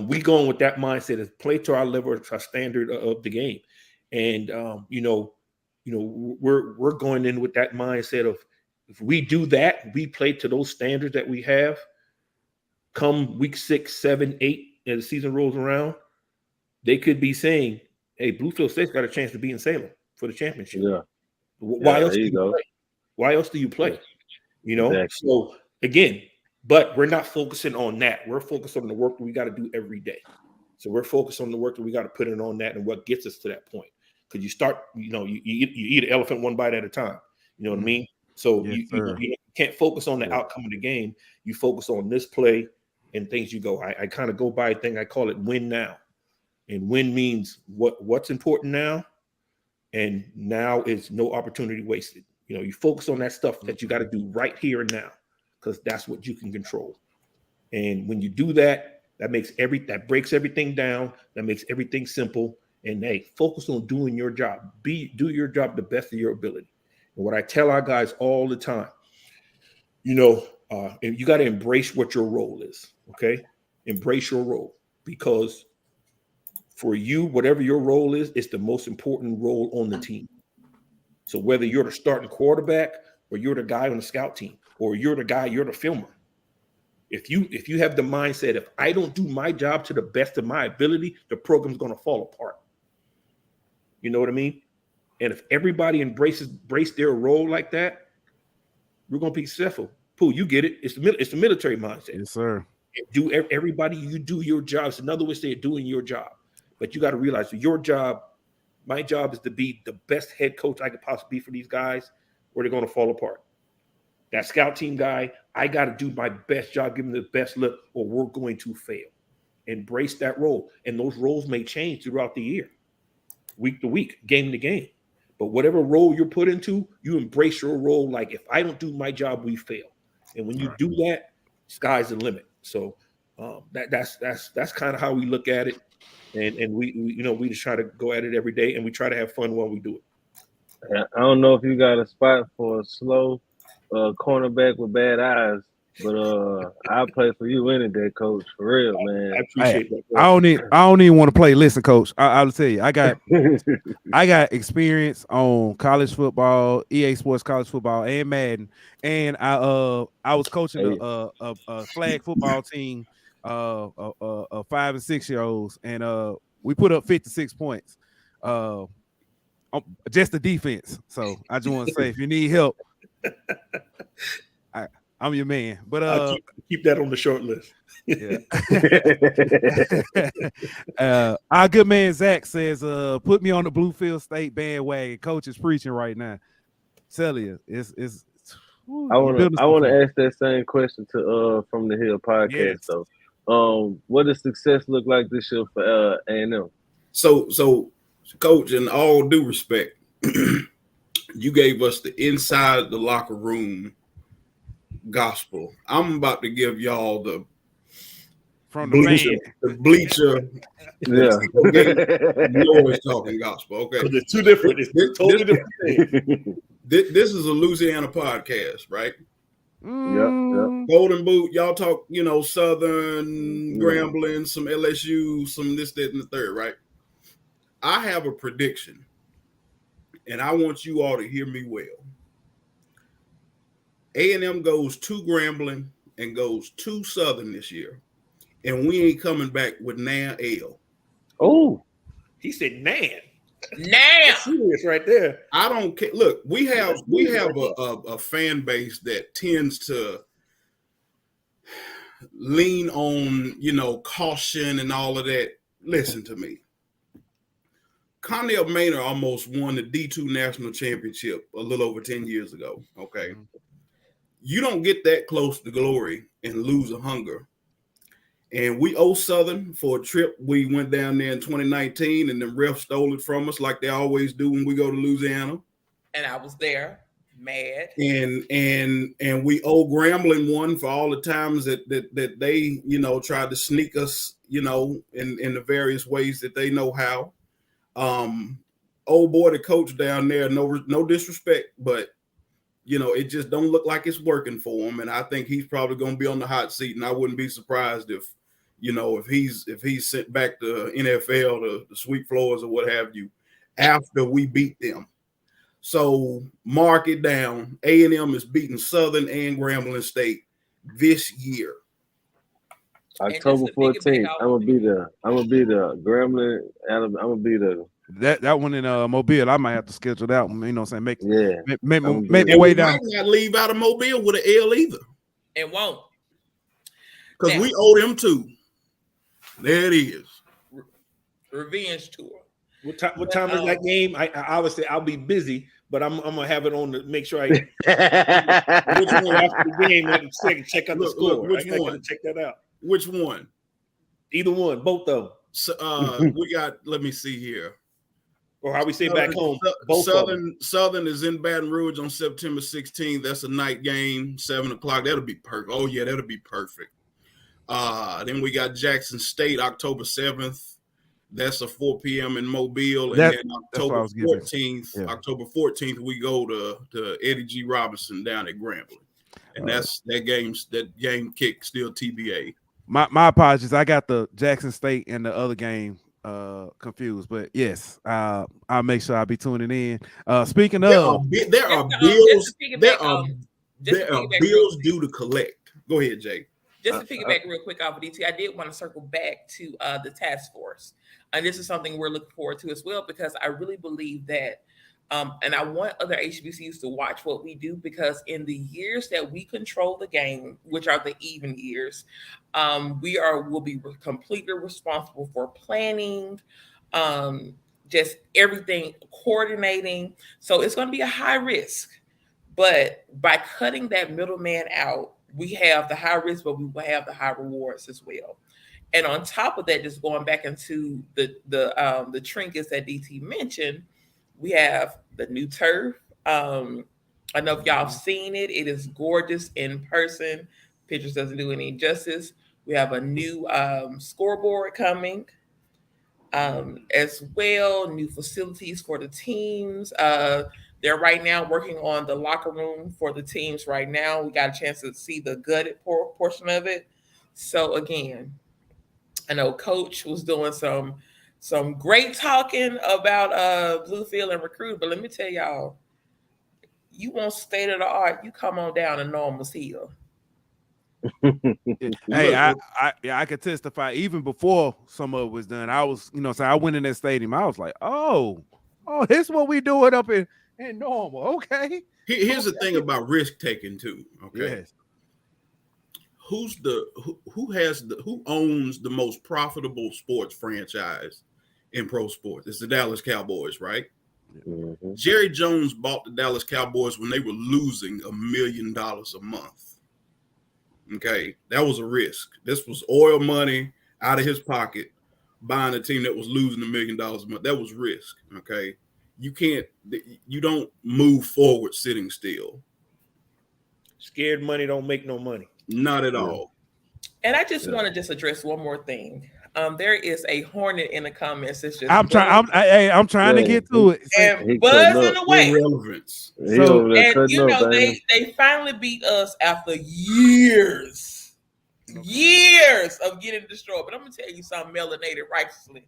we going with that mindset of play to our level, our standard of the game. And we're going in with that mindset of, if we do that, we play to those standards that we have. Come week 6, 7, 8, as the season rolls around, they could be saying, "Hey, Bluefield State's got a chance to be in Salem for the championship." Yeah. Why else do you play? Why else do you play? Exactly. So again, but we're not focusing on that. We're focused on the work that we got to do every day. So we're focused on the work that we got to put in on that and what gets us to that point. Because you start, you eat an elephant one bite at a time. You know what I mean? So you can't focus on the outcome of the game. You focus on this play and things you go. I kind of go by a thing. I call it win now. And win means what's important now. And now is no opportunity wasted. You focus on that stuff that you got to do right here and now, because that's what you can control. And when you do that, that breaks everything down. That makes everything simple. And focus on doing your job. Do your job the best of your ability. And what I tell our guys all the time, and you got to embrace what your role is. Okay, embrace your role, because for you, whatever your role is, it's the most important role on the team. So whether you're the starting quarterback, or you're the guy on the scout team, or you're the filmer, if you have the mindset, if I don't do my job to the best of my ability, the program's going to fall apart. You know what I mean? And if everybody embrace their role like that, we're going to be successful. Pooh, you get it. It's the military mindset. Yes, sir. Everybody, you do your job. It's another way to say doing your job. But you got to realize your job, my job is to be the best head coach I could possibly be for these guys, or they're going to fall apart. That scout team guy, I got to do my best job, give them the best look, or we're going to fail. Embrace that role. And those roles may change throughout the year, week to week, game to game. But whatever role you're put into, you embrace your role. Like, if I don't do my job, we fail. And when you do that, sky's the limit. So that's kind of how we look at it. And we just try to go at it every day, and we try to have fun while we do it. I don't know if you got a spot for a slow cornerback with bad eyes, but I'll play for you any day, Coach. For real, man. I appreciate that. I don't even want to play. Listen, Coach, I'll tell you, I got experience on college football, EA Sports college football, and Madden, and I was coaching a flag football team, 5 and 6 year olds, and we put up 56 points, just the defense. So I just want to say, if you need help, I'm your man. But I'll keep that on the short list. Yeah. Our good man Zach says, put me on the Bluefield State bandwagon. Coach is preaching right now. Tell you, it's I want to ask that same question to From the Hill podcast. Yes. So what does success look like this year for A&M? So Coach, in all due respect, you gave us the inside the locker room gospel. I'm about to give y'all the bleacher. Yeah. Okay. You're always talking gospel. Okay. Because it's two different. It's totally different things. This is a Louisiana podcast, right? Yep. Golden Boot, y'all talk, Southern, Grambling, some LSU, some this, that, and the third, right? I have a prediction, and I want you all to hear me well. A&M goes to Grambling and goes to Southern this year, and we ain't coming back with Nan L. Oh, he said Nan. Now, Serious right there. I don't care. Look, we have a fan base that tends to lean on caution and all of that. Listen to me. Connell Maynard almost won the D2 national championship a little over 10 years ago. Okay. you don't get that close to glory and lose a hunger. And we owe Southern for a trip. We went down there in 2019, and the refs stole it from us like they always do when we go to Louisiana. And I was there, mad. And we owe Grambling one for all the times that they, you know, tried to sneak us, you know, in the various ways that they know how. Old boy, the coach down there, no disrespect, but you know, it just don't look like it's working for him. And I think he's probably going to be on the hot seat. And I wouldn't be surprised if, you know, if he's sent back to NFL, to the sweep floors or what have you, after we beat them. So mark it down. A&M is beating Southern and Grambling State this year. October 14th. I'm gonna be the Grambling. I'm gonna be the that one in Mobile. I might have to schedule that one. You know what I'm saying? Make my and way we down. might not leave out of Mobile with an L either. It won't. Because we owe them two. There it is. Revenge tour. What time is that game? I obviously I'll be busy, but I'm gonna have it on to make sure I which one after the game. Check out the score. Which one? I gotta check that out. Which one? Either one, both of them. So, we got. Let me see here. Or how we say back home. Southern is in Baton Rouge on September 16th. That's a night game, 7:00. That'll be perfect. Oh yeah, that'll be perfect. Then we got Jackson State October 7th. That's a 4 p.m. in Mobile, and then October 14th. Yeah. October 14th, we go to Eddie G. Robinson down at Grambling, and that game kick still TBA. My apologies. I got the Jackson State and the other game confused, but yes, I'll make sure I'll be tuning in. Speaking of, there are bills due to collect. Go ahead, Jay. Just to piggyback real quick off of DT, I did want to circle back to the task force. And this is something we're looking forward to as well, because I really believe that, and I want other HBCUs to watch what we do, because in the years that we control the game, which are the even years, will be completely responsible for planning, just everything, coordinating. So it's going to be a high risk, but by cutting that middleman out, we have the high risk, but we will have the high rewards as well. And on top of that, just going back into the trinkets that DT mentioned, we have the new turf. I know if y'all have seen it. It is gorgeous in person. Pictures doesn't do any justice. We have a new scoreboard coming as well, new facilities for the teams. They're right now working on the locker room for the teams right now. We got a chance to see the gutted portion of it. So again, I know Coach was doing some great talking about Bluefield and recruit, but let me tell y'all, you want state of the art, you come on down to Norman's Hill. Hey, I could testify. Even before some of it was done, I was, so I went in that stadium. I was like, oh, this is what we doing up in Normal. Okay. Here's the thing about risk taking too. Okay. Yes. Who owns the most profitable sports franchise in pro sports? It's the Dallas Cowboys, right? Mm-hmm. Jerry Jones bought the Dallas Cowboys when they were losing $1 million a month. Okay, that was a risk. This was oil money out of his pocket, buying a team that was losing $1 million a month. That was risk. Okay, you don't move forward sitting still. Scared money don't make no money. Not at all. And I just want to address one more thing. There is a hornet in the comments. It's just I'm trying to get to it and buzzing away. Irrelevance. So, and they finally beat us after years of getting destroyed. But I'm gonna tell you something, melanated righteously.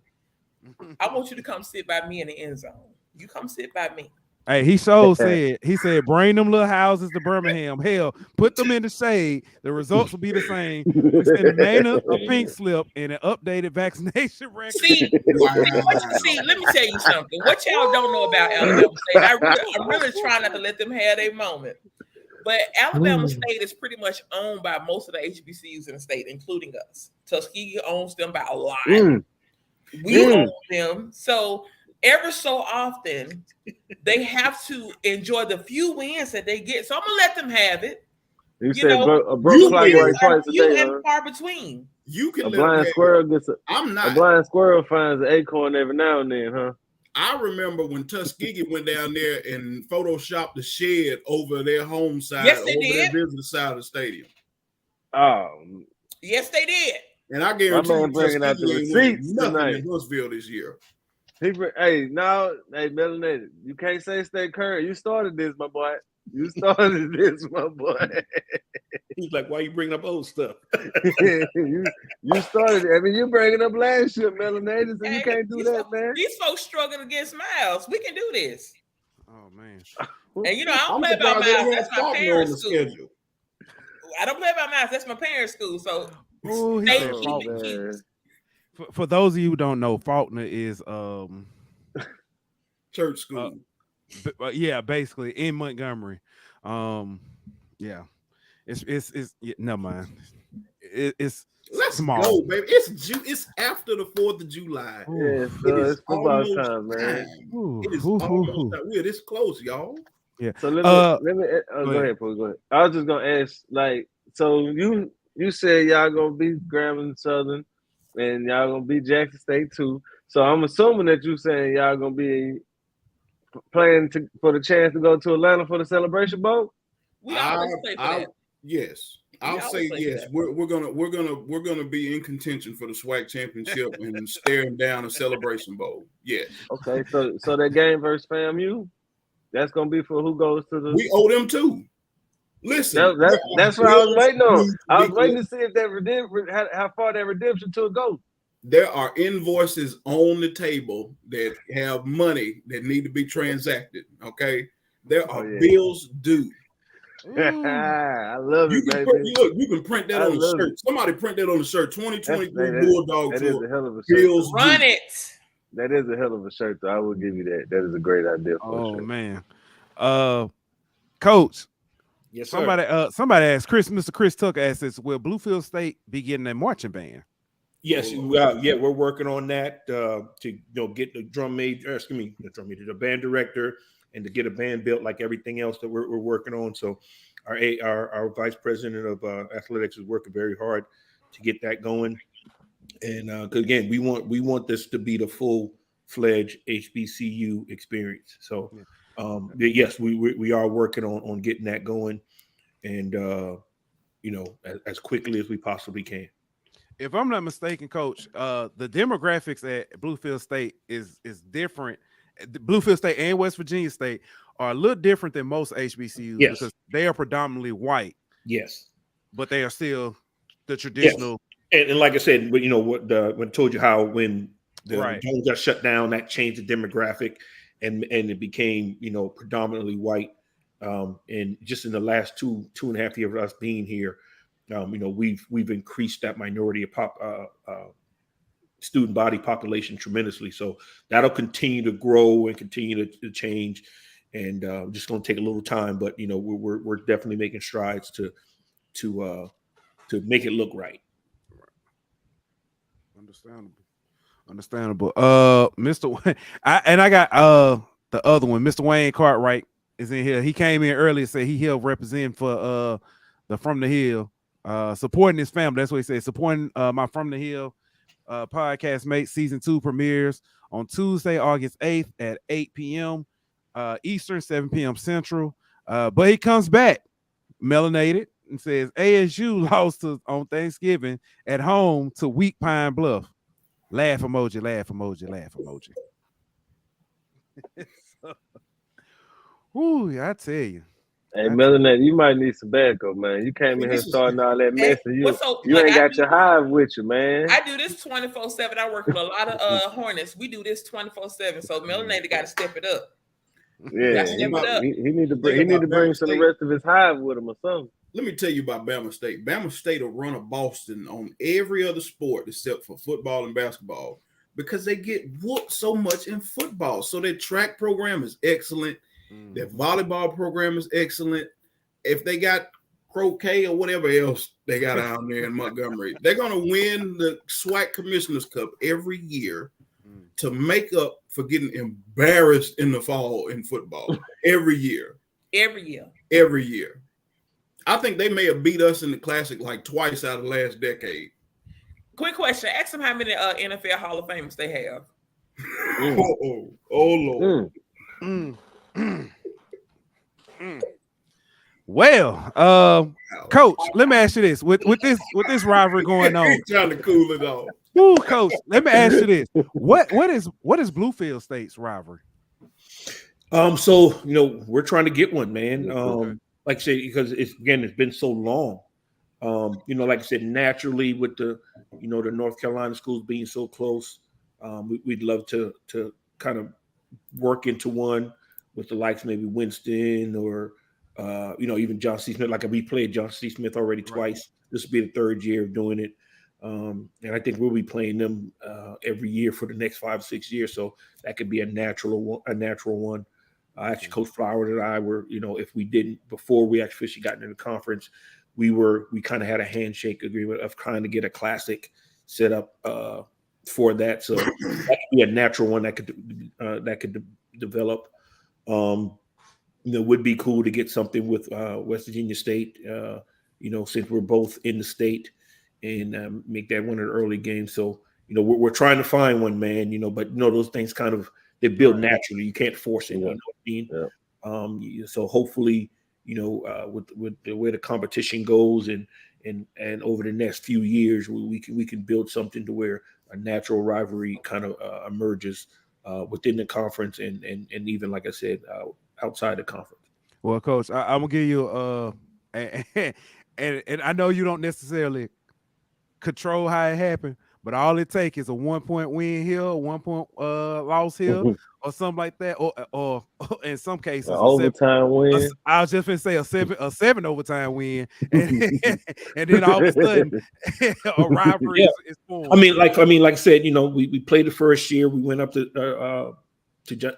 I want you to come sit by me in the end zone. You come sit by me. Hey, he said, bring them little houses to Birmingham. Hell, put them in the shade. The results will be the same. We send a name, a pink slip, and an updated vaccination record. See, let me tell you something. What y'all don't know about Alabama State, I'm really trying not to let them have their moment. But Alabama State is pretty much owned by most of the HBCUs in the state, including us. Tuskegee owns them by a lot. We own them. So ever so often, they have to enjoy the few wins that they get. So I'm going to let them have it. You said a broke you clock will. right twice a day, and huh? far between. You can A let them blind have squirrel it. gets I'm a not. blind squirrel finds an acorn every now and then, huh? I remember when Tuskegee went down there and photoshopped the shed over their home side, Yes, they over did. their visitor side of the stadium. Oh, Yes, they did. And I my guarantee man you, bringing out the Tuskegee ain't winning receipts nothing tonight. in Bluefield this year. Hey, Melanated, you can't say stay current. You started this, my boy. You started this, my boy. He's like, why you bringing up old stuff? you started it. I mean, you bringing up last year, Melanated, so you can't do these that, folks, man. These folks struggling against Miles. We can do this. Oh man. And you know, I don't I'm play about surprised they Miles. don't That's have my Faulkner on parents' the school. schedule. I don't play about Miles. That's my parents' school. So Oh, he they said keep Faulkner. it cute. For those of you who don't know, Faulkner is Church school. yeah, basically in Montgomery. Yeah. It's yeah, never mind. It's Let's small. go, baby. It's after the 4th of July. Yes, It is it's football almost time, man. Ooh, It is ooh, almost ooh. time. We're this close, y'all. Yeah. So let me go go ahead, Paul, go ahead. I was just gonna ask, like, so you said y'all gonna beat Grambling Southern and y'all gonna beat Jackson State too. So I'm assuming that you saying y'all gonna be playing for the chance to go to Atlanta for the Celebration Bowl. We always play for that. Yes. I'll say yes. We're gonna be in contention for the SWAC championship and staring down a Celebration Bowl. Yes. Okay, so that game versus FAMU, that's gonna be for who goes to the. We owe them too. Listen, that's what I was waiting on. I was waiting to see if that how far that redemption tour go. There are invoices on the table that have money that need to be transacted. Okay, there are bills due. I love it, baby. You can print that on the shirt. Somebody print that on the shirt. 2023 Bulldog That is Tour. a hell of a shirt. Bills Run due. it. That is a hell of a shirt, though. I will give you that. That is a great idea for a shirt. Man. Coach. Yes, sir. Somebody asked Mr. Chris Tucker asked this, will Bluefield State be getting a marching band? Yes, we're working on that to get the the band director, and to get a band built like everything else that we're working on. So our vice president of athletics is working very hard to get that going. And because again, we want this to be the full-fledged HBCU experience. So yes, we are working on getting that going, and as quickly as we possibly can. If I'm not mistaken, Coach, the demographics at Bluefield State is different. Bluefield State and West Virginia State are a little different than most HBCUs because they are predominantly white. Yes, but they are still the traditional. Yes. And like I said, when I told you how when the Dawgs got shut down, that changed the demographic, and it became predominantly white. And just in the last two and a half years of us being here, we've increased that minority of student body population tremendously. So that'll continue to grow and continue to change, and just going to take a little time. But we're definitely making strides to make it look right. Understandable. Mr. I got the other one, Mr. Wayne Cartwright is in here. He came in early and said he helped represent for the From the Hill, supporting his family. That's what he said. Supporting my From the Hill podcast mate. Season 2 premieres on Tuesday, August 8th at 8 p.m. Eastern, 7 p.m. Central. But he comes back melanated and says ASU lost on Thanksgiving at home to Weak Pine Bluff. Laugh emoji, laugh emoji, laugh emoji. Ooh, I tell you. Hey, Melanated, you might need some backup, man. You came in here starting all that mess, and you ain't got your hive with you, man. I do this 24/7. I work with a lot of Hornets. We do this 24/7. So Melanated got to step it up. Yeah, he need to bring some of the rest of his hive with him or something. Let me tell you about Bama State. Bama State will run a Boston on every other sport except for football and basketball because they get whooped so much in football. So their track program is excellent. Their volleyball program is excellent. If they got croquet or whatever else they got out there in Montgomery, they're going to win the SWAC Commissioner's Cup every year to make up for getting embarrassed in the fall in football every year. Every year. Every year. I think they may have beat us in the Classic like twice out of the last decade. Quick question. Ask them how many NFL Hall of Famers they have. Oh, Lord. Well, Coach, let me ask you this: with this rivalry going on, trying to cool it off. Woo, Coach, let me ask you this: what is Bluefield State's rivalry? So we're trying to get one, man. Like I said, because it's been so long. Like I said, naturally with the North Carolina schools being so close, we'd love to kind of work into one with the likes maybe Winston or even John C. Smith. Like we played John C. Smith already twice. This will be the third year of doing it. And I think we'll be playing them every year for the next 5-6 years. So that could be a natural one. Actually, Coach Flowers and I were, if we didn't, before we actually officially got into the conference, we kind of had a handshake agreement of trying to get a classic set up for that. So that could be a natural one that could develop. Would be cool to get something with West Virginia State, since we're both in the state, and make that one of the early games. So, we're trying to find one, man, but those things kind of, they build naturally. You can't force it. You know what I mean? So hopefully, with the way the competition goes and over the next few years, we can build something to where a natural rivalry kind of emerges within the conference and even, like I said, outside the conference. Well, Coach, I'm gonna give you and I know you don't necessarily control how it happened, but all it takes is a 1-point win here, 1-point loss here, or something like that, or in some cases, overtime win. I was just gonna say a 7 overtime win, and then all of a sudden a rivalry is formed. I mean, like I said, we played the first year. We went up to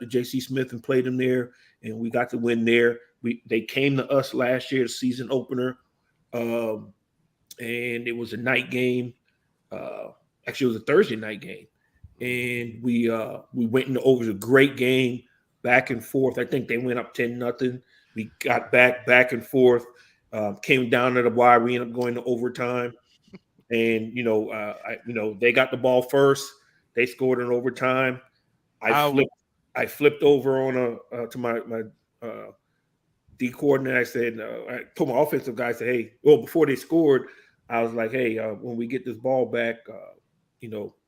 J.C. Smith and played them there, and we got to win there. They came to us last year, the season opener, and it was a night game. Actually, it was a Thursday night game, and we went into over. It was a great game, back and forth. I think they went up 10-0. We got back and forth, came down to the wire. We ended up going to overtime, and they got the ball first. They scored in overtime. I flipped over on to my D coordinator. I said, I told my offensive guy, I said, hey, before they scored, I was like, hey, when we get this ball back,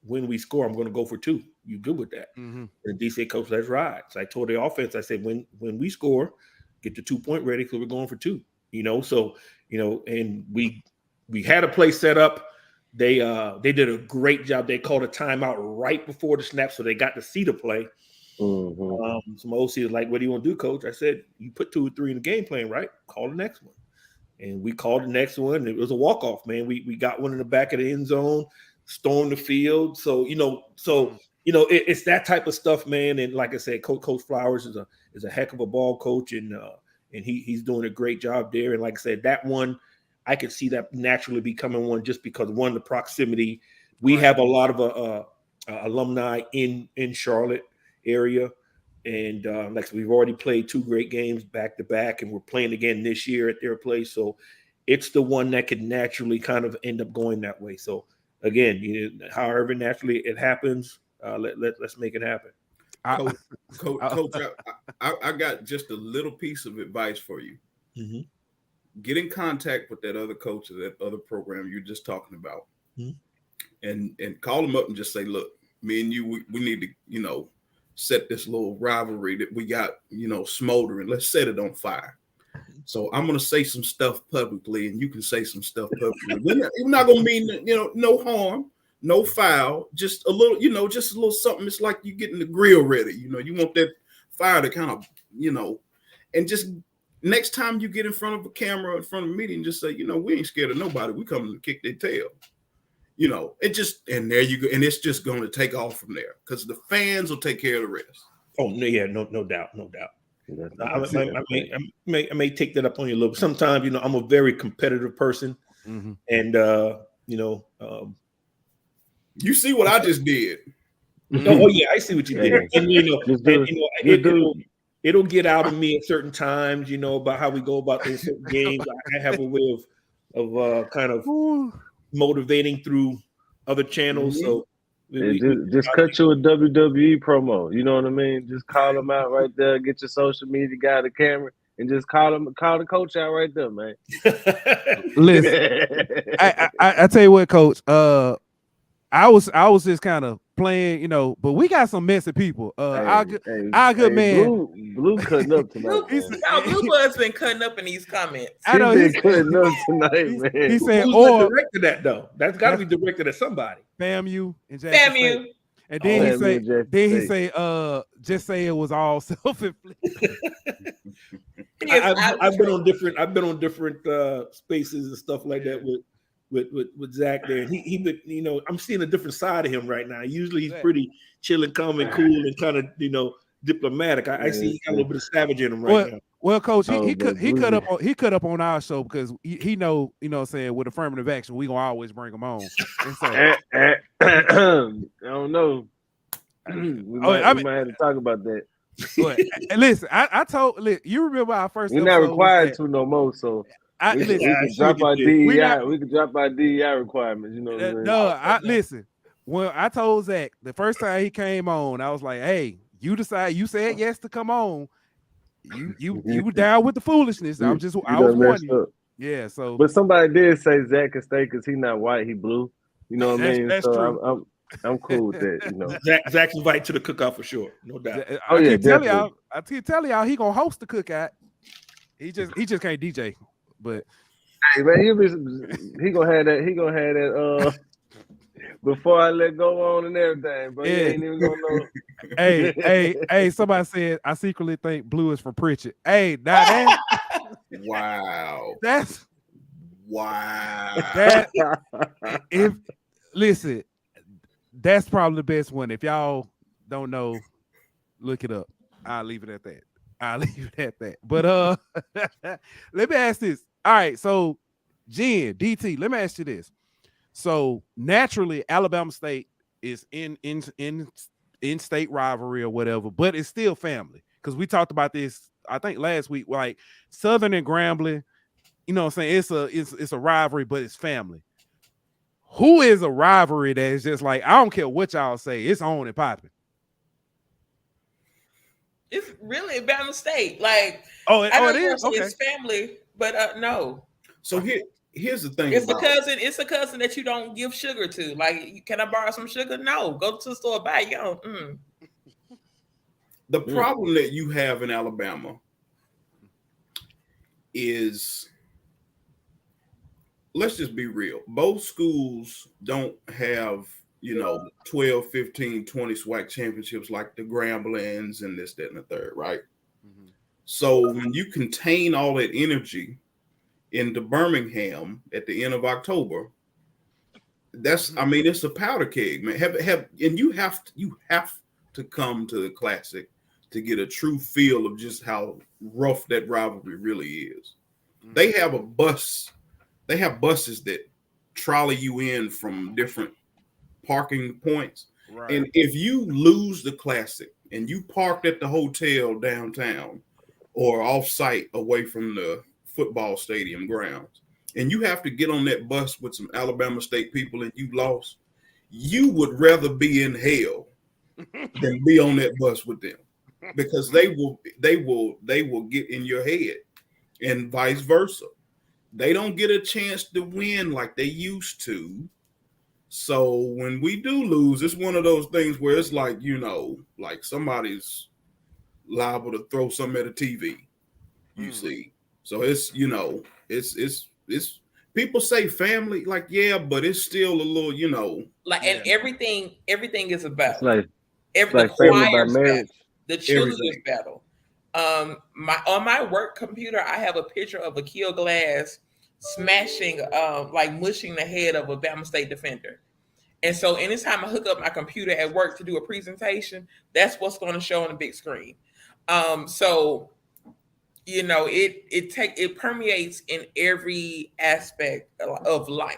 when we score, I'm going to go for 2. You good with that? Mm-hmm. And D said, Coach, let's ride. So I told the offense, I said, when we score, get the 2-point ready because we're going for 2. And we had a play set up. They did a great job. They called a timeout right before the snap, so they got to see the play. Mm-hmm. Some OC was like, what do you want to do, Coach? I said, you put 2 or 3 in the game plan, right? Call the next one. And we called the next one. And it was a walk-off, man. We got one in the back of the end zone, stormed the field. So, it's that type of stuff, man. And like I said, Coach Flowers is a heck of a ball coach, and he's doing a great job there. And like I said, that one, I could see that naturally becoming one just because, one, the proximity. We have a lot of alumni in Charlotte area. And we've already played 2 great games back to back, and we're playing again this year at their place. So it's the one that could naturally kind of end up going that way. So again, however naturally it happens, let's make it happen. Coach, I got just a little piece of advice for you. Mm-hmm. Get in contact with that other coach of that other program you're just talking about, and call them up and just say, look, me and you, we need to, set this little rivalry that we got, smoldering. Let's set it on fire. So I'm going to say some stuff publicly, and you can say some stuff publicly. We're not going to mean, no harm, no foul, just a little something. It's like you getting the grill ready. You want that fire to kind of, and just next time you get in front of a camera, in front of a meeting, just say, we ain't scared of nobody. We coming to kick their tail. And there you go. And it's just going to take off from there because the fans will take care of the rest. Oh, no, yeah, no doubt. I may take that up on you a little bit. Sometimes, I'm a very competitive person. Mm-hmm. And, you see what I just did. Oh, yeah, I see what you did. And, it'll get out of me at certain times, about how we go about those certain games. I have a way of kind of motivating through other channels. So just cut you a WWE promo. You know what I mean? Just call them out right there. Get your social media guy the camera, and just call the coach out right there, man. Listen, I tell you what, Coach. I was just kind of playing, but we got some messy people. Our good man, Blue cutting up tonight. Blue Blood's been cutting up in these comments. I know he's cutting up tonight, man. He said, "Who's directed that though? That's got to be directed at somebody." FAMU and FAMU. And then he say, just say it was all self-inflicted. I've been on different spaces and stuff like that with Zach there. He I'm seeing a different side of him right now. Usually he's pretty chill and calm and cool and kind of diplomatic. I see he got a little bit of savage in him right now. Well, Coach, he cut up on our show because he know, saying with affirmative action, we gonna always bring him on. And so, I don't know. We might have to talk about that. But, listen, I told you remember our first. We're not required to no more, so we can drop our DEI. We can drop our DEI requirements. You know what I mean? No, listen. When I told Zach the first time he came on, I was like, "Hey, you said yes to come on. You were down with the foolishness. I was warning you." Yeah. So, but somebody did say Zach can stay because he's not white, he blue. You know what I mean? That's true. I'm cool with that. Zach's invited to the cookout for sure, no doubt. I keep telling y'all he gonna host the cookout. He just can't DJ. But hey man, he gonna have that. Before I let go on and everything, bro. Yeah. You ain't even gonna know. Hey, somebody said I secretly think Blue is from Pritchett. Hey, now that wow. That's wow. Listen, that's probably the best one. If y'all don't know, look it up. I'll leave it at that. But let me ask this. All right, so Jen, DT, let me ask you this. So naturally, Alabama State is in state rivalry or whatever, but it's still family. Because we talked about this, I think last week, like Southern and Grambling, you know what I'm saying? It's a rivalry, but it's family. Who is a rivalry that is just like, I don't care what y'all say, it's on and popping? It's really Alabama State. Like, it is? Okay. It's family, but no. So here's the thing. It's a cousin that you don't give sugar to. Like, can I borrow some sugar? No. Go to the store, buy it. You don't. The problem that you have in Alabama is, let's just be real. Both schools don't have, 12, 15, 20 SWAC championships like the Gramblings and this, that, and the third, right? Mm-hmm. So when you contain all that energy into Birmingham at the end of October, it's a powder keg, man. And you have to come to the Classic to get a true feel of just how rough that rivalry really is. Mm-hmm. They have buses that trolley you in from different parking points. Right. And if you lose the Classic and you parked at the hotel downtown or off-site away from the football stadium grounds, and you have to get on that bus with some Alabama State people and you lost, you would rather be in hell than be on that bus with them, because they will get in your head, and vice versa. They don't get a chance to win like they used to. So when we do lose, it's one of those things where it's like, like somebody's liable to throw something at a TV, you see. So it's, it's people say family, like, yeah, but it's still a little, like, and everything is about like family by marriage. The cheerleaders battle. On my work computer, I have a picture of Akil Glass smashing, mushing the head of a Bama State defender. And so anytime I hook up my computer at work to do a presentation, that's what's going to show on the big screen. It permeates in every aspect of life.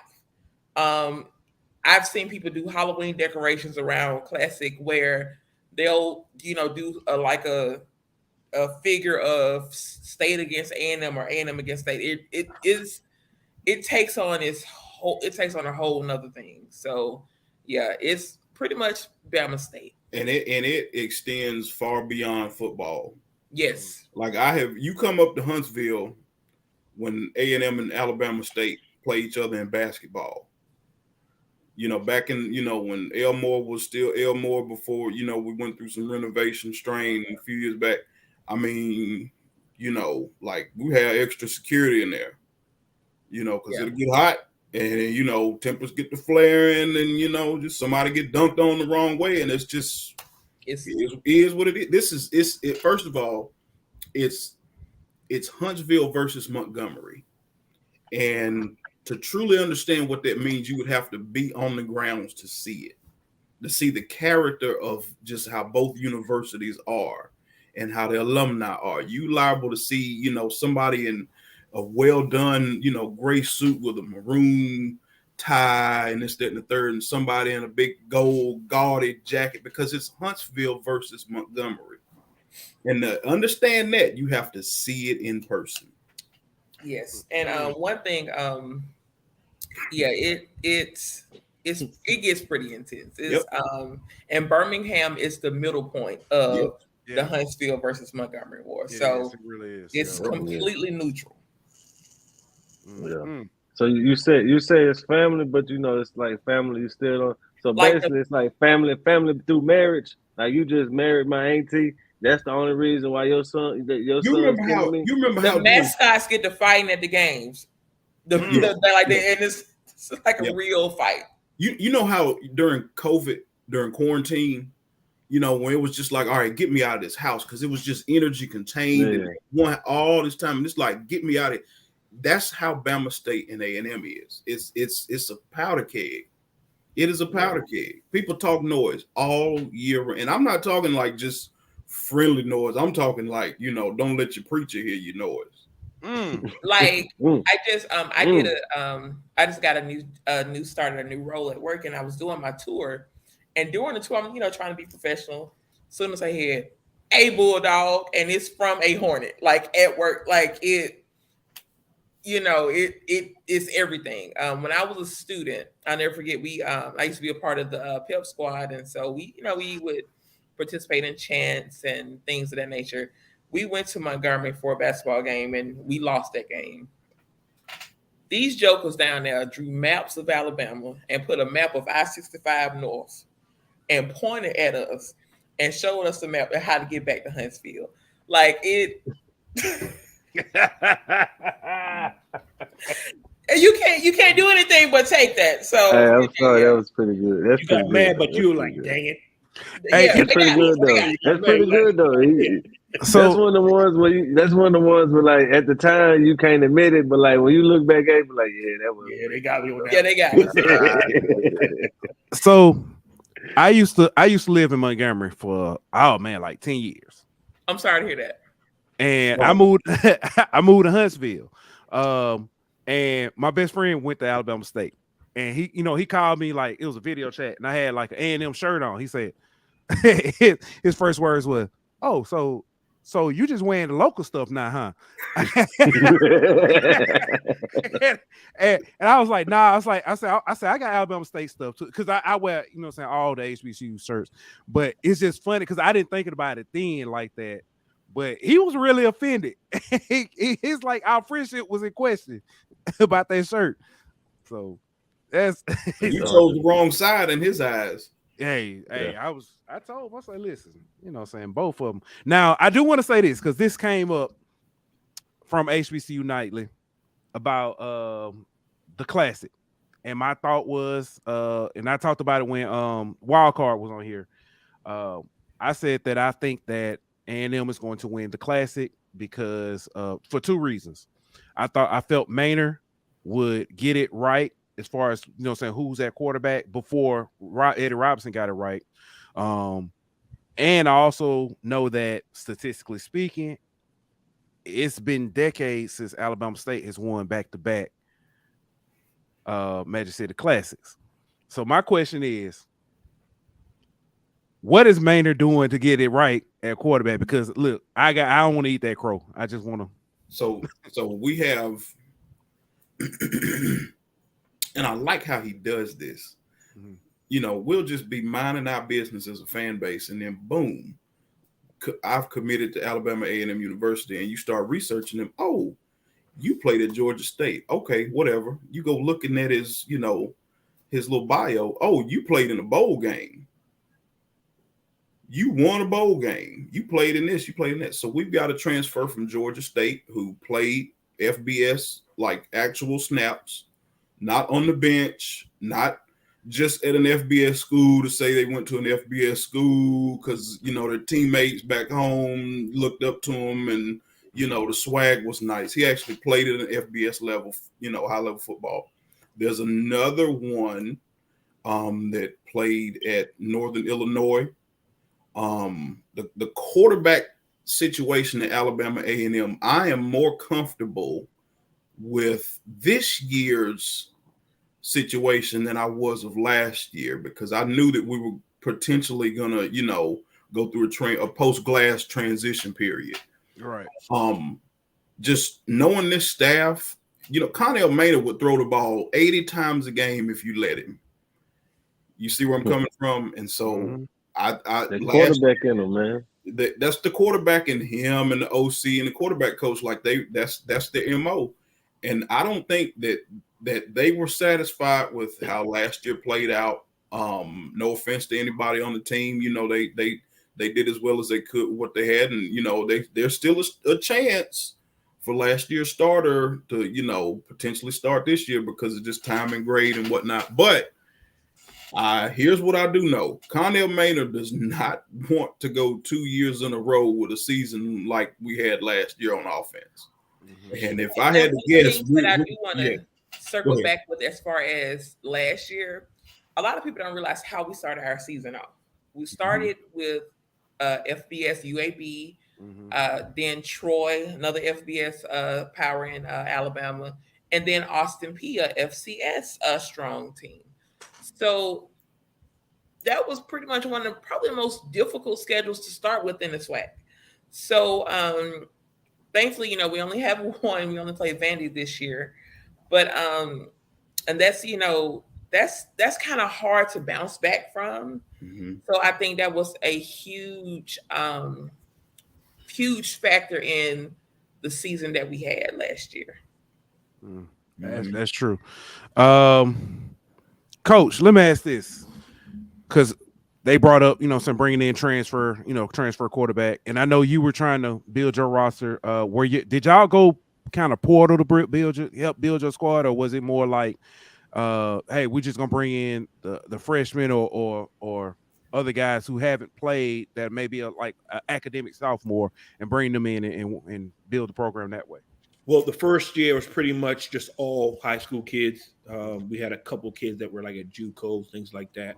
I've seen people do Halloween decorations around Classic where they'll, do a figure of State against A&M or A&M against State. It takes on a whole nother thing. So yeah, it's pretty much Bama State. And it extends far beyond football. Yes. Like you come up to Huntsville when A&M and Alabama State play each other in basketball. Back in, when Elmore was still Elmore before, we went through some renovation strain a few years back. I mean, like we had extra security in there, because it'll get hot and, tempers get to flaring and, just somebody get dunked on the wrong way. And it is what it is. First of all, it's Huntsville versus Montgomery. And to truly understand what that means, you would have to be on the grounds to see it, to see the character of just how both universities are and how the alumni are. You liable to see, somebody in a well done, gray suit with a maroon tie and this, that, and the third, and somebody in a big gold gaudy jacket, because it's Huntsville versus Montgomery. And to understand that, you have to see it in person. Yes. And one thing, it gets pretty intense. And Birmingham is the middle point of the Huntsville versus Montgomery war. So it really is. It's completely neutral. Yeah. So you say it's family, but it's like family you still don't. So basically, it's like family through marriage. Like you just married my auntie. That's the only reason why your son. You remember how the mascots get to fighting at the games. And it's like a real fight. You know how during COVID, during quarantine, when it was just like, all right, get me out of this house, because it was just energy contained and one all this time, and it's like, get me out of it. That's how Bama State and A&M is. It's a powder keg. It is a powder keg. People talk noise all year, and I'm not talking like just friendly noise. I'm talking like, don't let your preacher hear your noise. Like I just got a new start, a new role at work, and I was doing my tour, and during the tour, I'm trying to be professional. As soon as I hear a bulldog, and it's from a hornet, like at work, like it. It's everything. When I was a student, I'll never forget. I used to be a part of the pep squad, and so we would participate in chants and things of that nature. We went to Montgomery for a basketball game, and we lost that game. These jokers down there drew maps of Alabama and put a map of I-65 North and pointed at us and showed us the map of how to get back to Huntsville. Like it. You can't do anything but take that. So I'm sorry, that was pretty good. That's you got mad, but you were like, good. dang it. That's pretty good though. That's pretty good though. So that's one of the ones where like at the time you can't admit it, but like when you look back at it, like that was they got me on that. Yeah, they got it. So I used to live in Montgomery for like 10 years. I'm sorry to hear that. And I moved to Huntsville. And my best friend went to Alabama State. And he called me, like it was a video chat, and I had like an A&M shirt on. He said his first words were, "Oh, so you just wearing the local stuff now, huh?" and I was like, nah. I said I got Alabama State stuff too, because I wear all the HBCU shirts. But it's just funny because I didn't think about it then like that. But he was really offended. He's like, our friendship was in question about that shirt. So that's you chose the wrong side in his eyes. Hey, I told him, I said, listen, both of them. Now, I do want to say this because this came up from HBCU Nightly about the Classic. And my thought was, and I talked about it when Wildcard was on here. I said that I think that A&M is going to win the Classic because for two reasons. I felt Maynard would get it right as far as who's at quarterback before Eddie Robinson got it right. And I also know that statistically speaking, it's been decades since Alabama State has won back-to-back Magic City Classics. So my question is, what is Maynard doing to get it right at quarterback? Because look, I don't want to eat that crow. I just want to. So we have, and I like how he does this. Mhm. You know, we'll just be minding our business as a fan base, and then boom, I've committed to Alabama A&M University, and you start researching them. Oh, you played at Georgia State. Okay, whatever. You go looking at his, you know, his little bio. Oh, you played in a bowl game. You won a bowl game. You played in this, you played in that. So we've got a transfer from Georgia State who played FBS, like actual snaps, not on the bench, not just at an FBS school to say they went to an FBS school because, you know, their teammates back home looked up to them and, you know, the swag was nice. He actually played at an FBS level, you know, high level football. There's another one that played at Northern Illinois. The quarterback situation at Alabama A&M, I am more comfortable with this year's situation than I was of last year because I knew that we were potentially gonna, you know, go through a post-glass transition period. Right. Just knowing this staff, you know, Connell Maynard would throw the ball 80 times a game if you let him. You see where I'm coming from? And so the quarterback in him, man. That's the quarterback in him and the OC and the quarterback coach. Like that's their MO. And I don't think that they were satisfied with how last year played out. No offense to anybody on the team, you know, they did as well as they could with what they had, and you know there's still a chance for last year's starter to, you know, potentially start this year because of just time and grade and whatnot. But here's what I do know: Connell Maynard does not want to go 2 years in a row with a season like we had last year on offense. And if I had to guess, what I do want to circle back with as far as last year, a lot of people don't realize how we started our season off. We started with FBS UAB, then Troy, another FBS power in Alabama, and then Austin Peay, FCS strong team. So that was pretty much one of probably the most difficult schedules to start with in the SWAC. So thankfully, you know, we only have one. We only played Vandy this year, but and that's, you know, that's kind of hard to bounce back from. So I think that was a huge factor in the season that we had last year. That's true. Coach, let me ask this, because they brought up, you know, some bringing in transfer quarterback, and I know you were trying to build your roster. Did y'all go kind of portal to help build your squad, or was it more like, hey, we're just gonna bring in the freshmen or other guys who haven't played that may be like an academic sophomore and bring them in and build the program that way? Well, the first year was pretty much just all high school kids. We had a couple kids that were like at JUCO, things like that.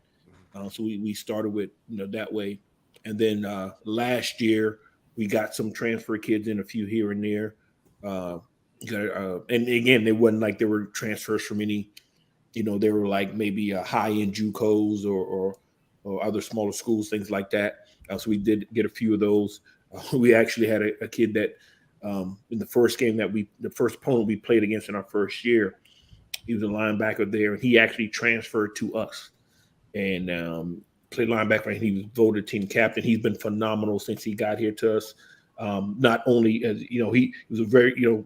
So we started with, you know, that way. And then last year we got some transfer kids in, a few here and there. And again, they wasn't like there were transfers from any, you know, they were like maybe high-end JUCOs or other smaller schools, things like that. So we did get a few of those. We actually had a kid that in the first game the first opponent we played against in our first year, he was a linebacker there, and he actually transferred to us and played linebacker, and he was voted team captain. He's been phenomenal since he got here to us. Not only as, you know, he was a very, you know,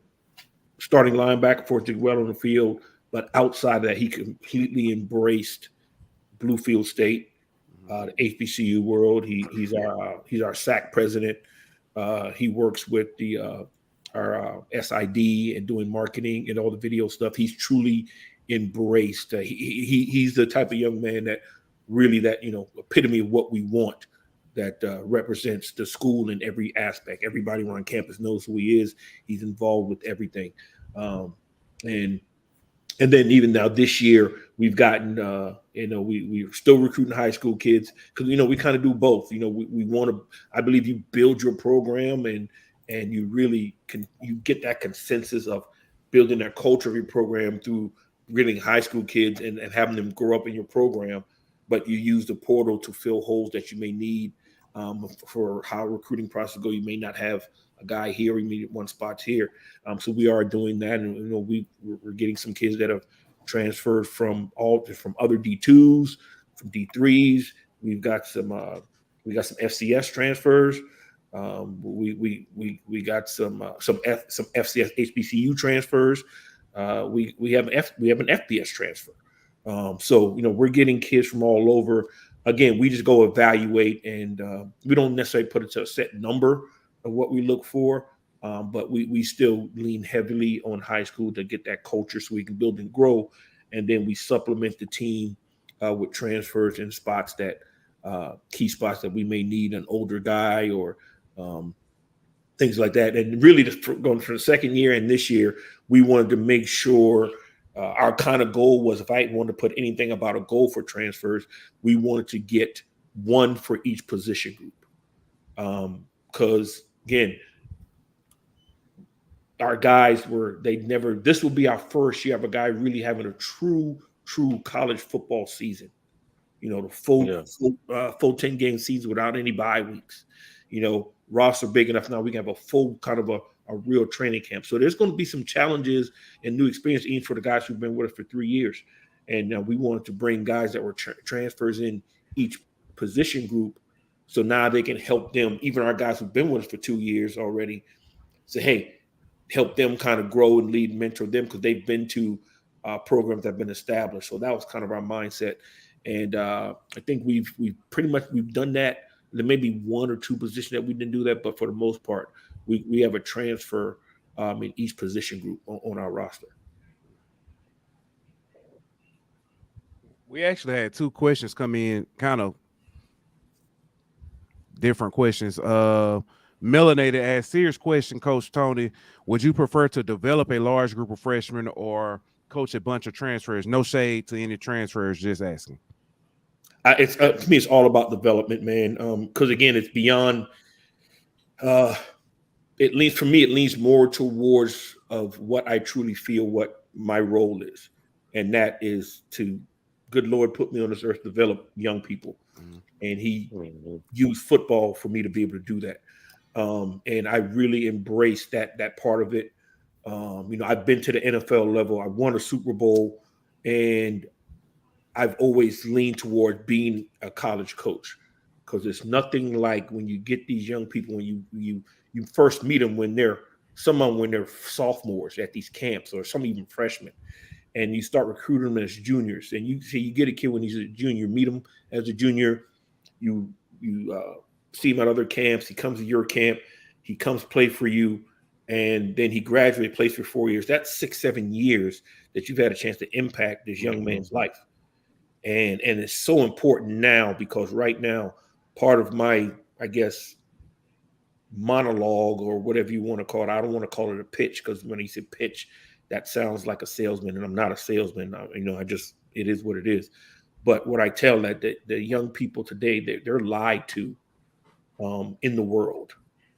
starting linebacker for us, did well on the field, but outside of that, he completely embraced Bluefield State, the HBCU world. He's our SAC president. He works with our SID and doing marketing and all the video stuff. He's truly embraced. He's the type of young man that really, that, you know, epitome of what we want, that represents the school in every aspect. Everybody on campus knows who he is. He's involved with everything. And then even now this year, we've gotten, you know, we're still recruiting high school kids because, you know, we kind of do both. You know, we want to, I believe you build your program and you really you get that consensus of building that culture of your program through getting high school kids and having them grow up in your program. but you use the portal to fill holes that you may need for how recruiting process go. You may not have a guy here, you need one spot here. So we are doing that, and we're getting some kids that have transferred from other D2s, from D3s. We've got some FCS transfers. We got some FCS HBCU transfers. We have an FBS transfer. So we're getting kids from all over. Again, we just go evaluate, and we don't necessarily put it to a set number of what we look for, but we still lean heavily on high school to get that culture so we can build and grow, and then we supplement the team with transfers in spots that key spots that we may need an older guy or things like that. And really, going for the second year and this year, we wanted to make sure our kind of goal was, if I wanted to put anything about a goal for transfers, we wanted to get one for each position group. Because again, our guys this will be our first year of a guy really having a true college football season. The full 10 game season without any bye weeks. Roster big enough now we can have a full kind of a real training camp. So there's going to be some challenges and new experience even for the guys who've been with us for 3 years. And we wanted to bring guys that were transfers in each position group. So now they can help them, even our guys who've been with us for 2 years already, say, hey, help them kind of grow and lead, mentor them, because they've been to programs that have been established. So that was kind of our mindset. And I think we've pretty much done that. There may be one or two positions that we didn't do that, but for the most part, we have a transfer in each position group on our roster. We actually had 2 questions come in, kind of different questions. Melanated asked, serious question, Coach Tony, would you prefer to develop a large group of freshmen or coach a bunch of transfers? No shade to any transfers, just asking. It's to me, it's all about development, man. Because again, it's beyond. It leans more towards of what I truly feel what my role is, and that is to, good Lord, put me on this earth to develop young people, and He used football for me to be able to do that. And I really embrace that part of it. I've been to the NFL level. I won a Super Bowl, and I've always leaned toward being a college coach, because it's nothing like when you get these young people, when you first meet them when they're sophomores at these camps, or some even freshmen, and you start recruiting them as juniors, and you get a kid when he's a junior, meet him as a junior, you see him at other camps, he comes to your camp, he comes play for you, and then he graduates, plays for 4 years. That's 6-7 years that you've had a chance to impact this young man's life. And it's so important now, because right now, part of my, I guess, monologue or whatever you want to call it, I don't want to call it a pitch, because when he said pitch, that sounds like a salesman, and I'm not a salesman. It is what it is. But what I tell that the young people today, they're lied to in the world.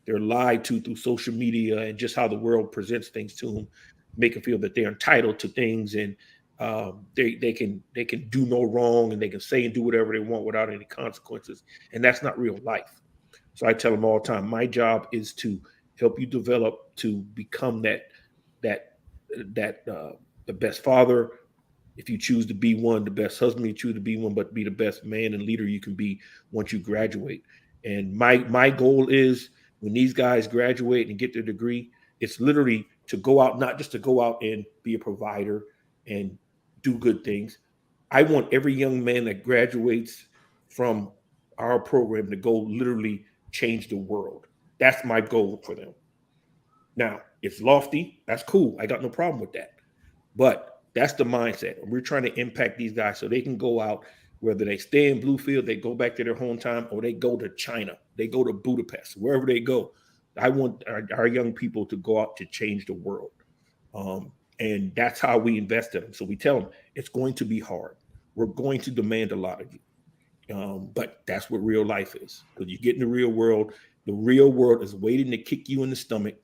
They're lied to through social media and just how the world presents things to them, make them feel that they're entitled to things, and they can do no wrong, and they can say and do whatever they want without any consequences. And that's not real life. So I tell them all the time, my job is to help you develop to become the best father, if you choose to be one, the best husband you choose to be one, but be the best man and leader you can be once you graduate. And my goal is, when these guys graduate and get their degree, it's literally to go out, not just to go out and be a provider and do good things. I want every young man that graduates from our program to go literally change the world. That's my goal for them. Now, it's lofty. That's cool. I got no problem with that. But that's the mindset. We're trying to impact these guys so they can go out, whether they stay in Bluefield, they go back to their hometown, or they go to China, they go to Budapest, wherever they go. I want our young people to go out to change the world. And that's how we invest in them. So we tell them it's going to be hard. We're going to demand a lot of you. But that's what real life is. Because you get in the real world is waiting to kick you in the stomach,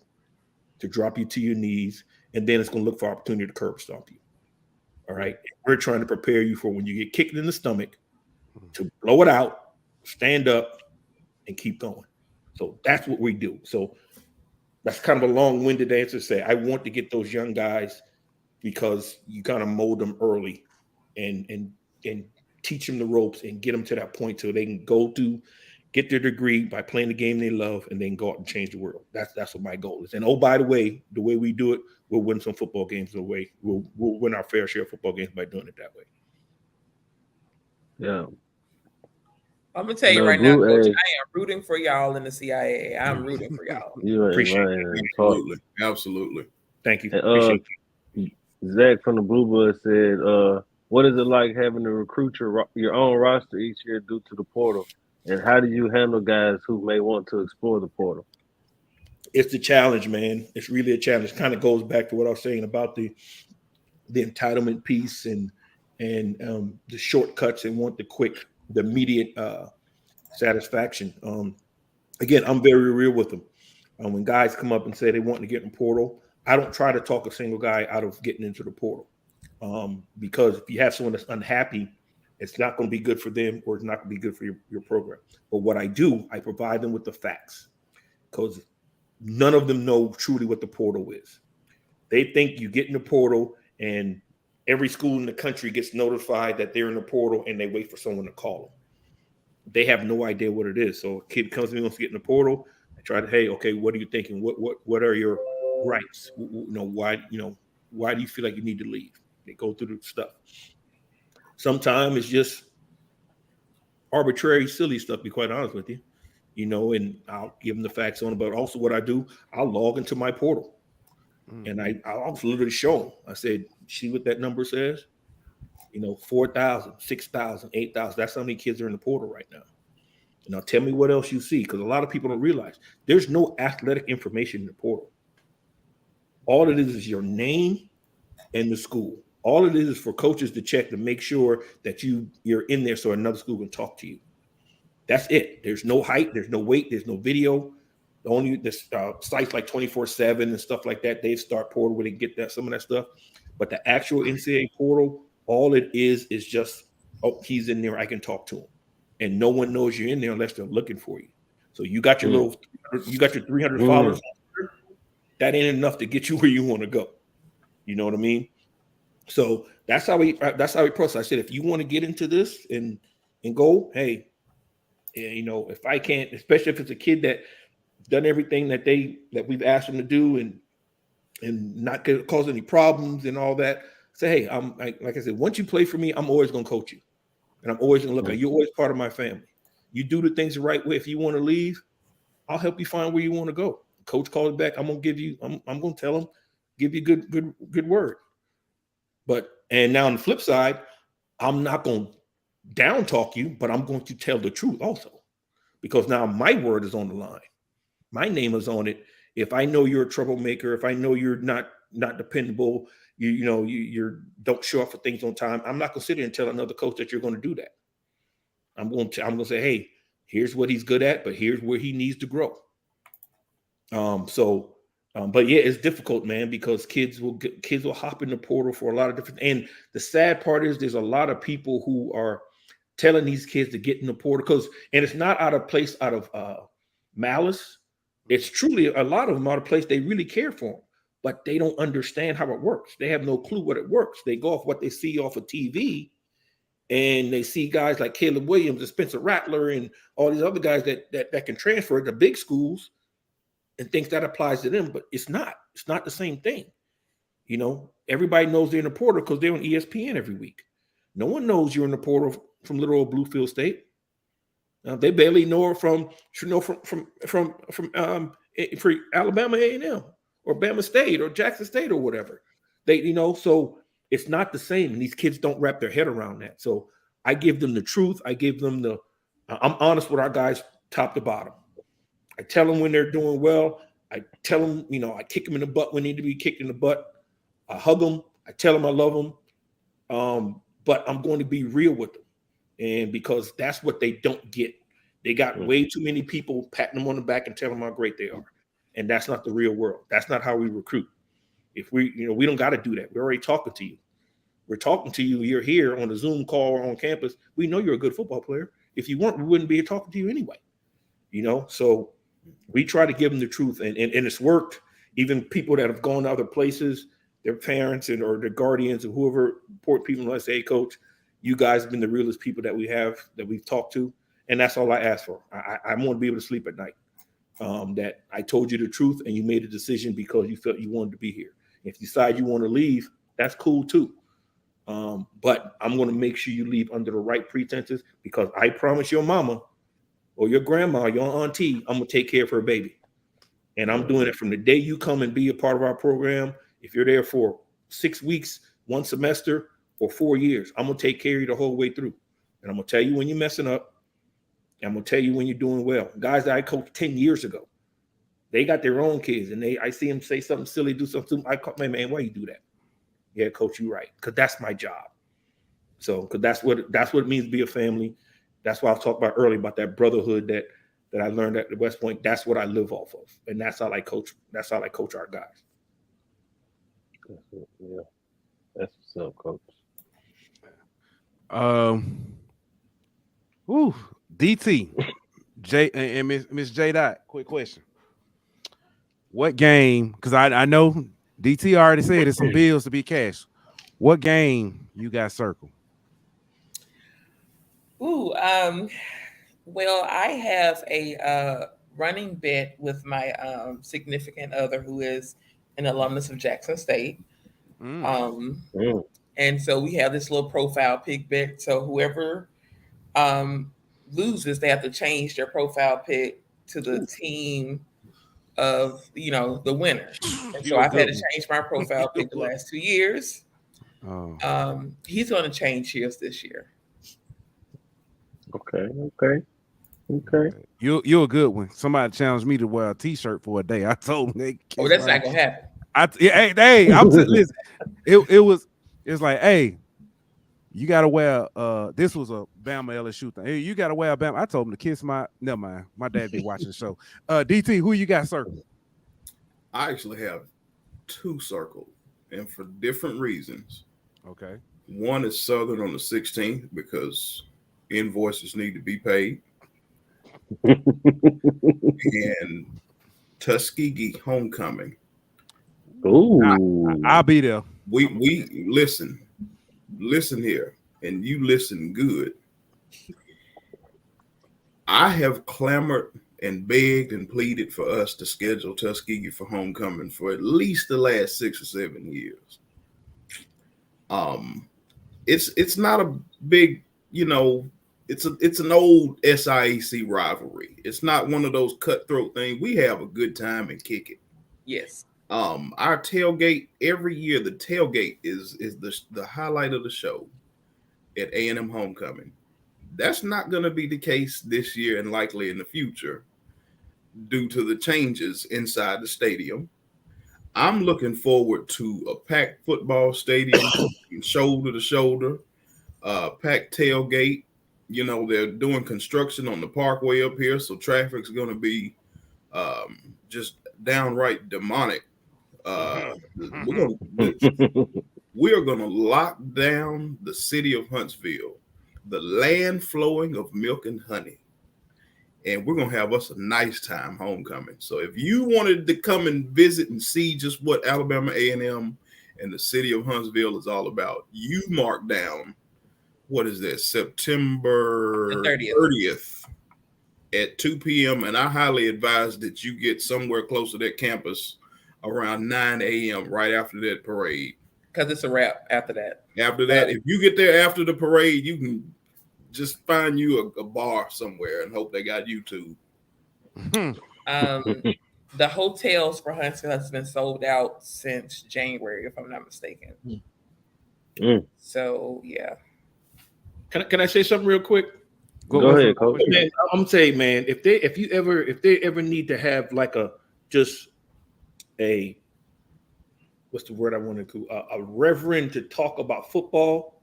to drop you to your knees, and then it's going to look for opportunity to curb stomp you. All right. We're trying to prepare you for when you get kicked in the stomach, to blow it out, stand up, and keep going. So that's what we do. So that's kind of a long-winded answer to say I want to get those young guys because you kind of mold them early and teach them the ropes and get them to that point so they can go to get their degree by playing the game they love and then go out and change the world. That's what my goal is. And oh, by the way we do it, we'll win some football games the way we'll win our fair share of football games by doing it that way. Yeah. I'm gonna tell you right now, Coach, I am rooting for y'all in the CIA. I'm rooting for y'all. You Appreciate it. Absolutely. Thank you. And, Zach from the Bluebird said, what is it like having to recruit your own roster each year due to the portal? And how do you handle guys who may want to explore the portal? It's the challenge, man. It's really a challenge. It kind of goes back to what I was saying about the entitlement piece and the shortcuts and want the immediate satisfaction. Again, I'm very real with them. When guys come up and say they want to get in the portal, I don't try to talk a single guy out of getting into the portal because if you have someone that's unhappy, it's not going to be good for them or it's not going to be good for your program. But what I do, I provide them with the facts because none of them know truly what the portal is. They think you get in the portal and every school in the country gets notified that they're in the portal and they wait for someone to call them. They have no idea what it is. So a kid comes to me, wants to get in the portal. I try to, hey, okay, what are you thinking? What are your rights? Why do you feel like you need to leave? They go through the stuff. Sometimes it's just arbitrary, silly stuff, to be quite honest with you, and I'll give them the facts on it. But also what I do, I'll log into my portal and I'll literally show them. I said, see what that number says? 4,000, 6,000, 8,000. That's how many kids are in the portal right now. Now tell me what else you see, because a lot of people don't realize there's no athletic information in the portal. All it is your name and the school. All it is for coaches to check to make sure that you're in there so another school can talk to you. That's it. There's no height, there's no weight, there's no video. Only this sites like 24/7 and stuff like that, they start portal where they get some of that stuff. But the actual NCAA portal, all it is just, oh, he's in there, I can talk to him. And no one knows you're in there unless they're looking for you. So you got your you got your 300 followers. That ain't enough to get you where you want to go. You know what I mean? So that's how we process. I said, if you want to get into this and go, hey, if I can't, especially if it's a kid that done everything that we've asked them to do and not cause any problems and all that, say, hey, like I said, once you play for me, I'm always gonna coach you, and I'm always gonna look at you. You're always part of my family. You do the things the right way. If you want to leave, I'll help you find where you want to go. Coach calls back. I'm gonna tell him, give you good word. And now on the flip side, I'm not going to down talk you, but I'm going to tell the truth also, because now my word is on the line. My name is on it. If I know you're a troublemaker, if I know you're not dependable, you don't show up for things on time, I'm not going to sit there and tell another coach that you're going to do that. I'm going to say, hey, here's what he's good at, but here's where he needs to grow. But yeah, it's difficult, man, because kids will hop in the portal for a lot of different. And the sad part is there's a lot of people who are telling these kids to get in the portal and it's not out of place, out of malice. It's truly a lot of them out of place. They really care for them, but they don't understand how it works. They have no clue what it works. They go off what they see off of TV, and they see guys like Caleb Williams and Spencer Rattler and all these other guys that can transfer to big schools and thinks that applies to them, but it's not. It's not the same thing. Everybody knows they're in the portal because they're on ESPN every week. No one knows you're in the portal from little old Bluefield State. They barely know it from Alabama A&M or Bama State or Jackson State or whatever. So it's not the same, and these kids don't wrap their head around that. So I give them the truth. I give them I'm honest with our guys, top to bottom. I tell them when they're doing well. I tell them, I kick them in the butt when they need to be kicked in the butt. I hug them. I tell them I love them. But I'm going to be real with them. And because that's what they don't get. They got way too many people patting them on the back and telling them how great they are. And that's not the real world. That's not how we recruit. If we don't got to do that. We're already talking to you. We're talking to you. You're here on a Zoom call or on campus. We know you're a good football player. If you weren't, we wouldn't be talking to you anyway. You know, so we try to give them the truth, and it's worked. Even people that have gone to other places, their parents or their guardians or whoever important people want to say, hey, coach, you guys have been the realest people that we've talked to. And that's all I ask for. I want to be able to sleep at night. That I told you the truth and you made a decision because you felt you wanted to be here. If you decide you want to leave, that's cool too. But I'm going to make sure you leave under the right pretenses, because I promise your mama or your grandma, your auntie, I'm going to take care of her baby. And I'm doing it from the day you come and be a part of our program. If you're there for 6 weeks, 1 semester, or 4 years, I'm going to take care of you the whole way through. And I'm going to tell you when you're messing up. I'm going to tell you when you're doing well. Guys that I coached 10 years ago, they got their own kids, and I see them say something silly, do something. I call, man, why you do that? Yeah, coach, you're right, because that's my job. So, because that's what it means to be a family. That's why I was talking about earlier about that brotherhood that I learned at the West Point. That's what I live off of, and that's how I coach. That's how I coach our guys. Yeah, that's what's up, coach. DT, J and Miss J Dot. Quick question: what game? Because I know DT already said there's some bills to be cashed. What game you got circled? Well, I have a running bet with my significant other, who is an alumnus of Jackson State. And so we have this little profile pick bet. So whoever loses, they have to change their profile pick to the team of, the winner. And so I've had to change my profile pick the last 2 years. He's going to change his this year. Okay. You're a good one. Somebody challenged me to wear a T-shirt for a day. I told them, that's not gonna happen. Listen, it's like, hey, you gotta wear. This was a Bama LSU thing. Hey, you gotta wear a Bama. I told him to kiss my. Never mind. My dad be watching the show. DT, who you got circled? I actually have 2 circled, and for different reasons. Okay. One is Southern on the 16th because invoices need to be paid. And Tuskegee homecoming. Ooh, I'll be there. We listen here, and you listen good. I have clamored and begged and pleaded for us to schedule Tuskegee for homecoming for at least the last 6 or 7 years. It's not a big, it's an old SIAC rivalry. It's not one of those cutthroat things. We have a good time and kick it. Yes. Our tailgate every year, the tailgate is the highlight of the show at A&M homecoming. That's not going to be the case this year and likely in the future due to the changes inside the stadium. I'm looking forward to a packed football stadium, shoulder to shoulder, packed tailgate. They're doing construction on the parkway up here, so traffic's going to be just downright demonic. We are going to lock down the city of Huntsville, the land flowing of milk and honey, and we're going to have us a nice time homecoming. So if you wanted to come and visit and see just what Alabama A&M and the city of Huntsville is all about, you mark down, what is that, September 30th at 2 p.m. And I highly advise that you get somewhere close to that campus around 9 a.m. right after that parade. Because it's a wrap after that. After that, if you get there after the parade, you can just find you a bar somewhere and hope they got YouTube. The hotels for Huntsville has been sold out since January, if I'm not mistaken. So, yeah. Can I say something real quick? Go ahead, coach. Man, I'm saying, man, if they ever need to have like what's the word I want to call a reverend to talk about football,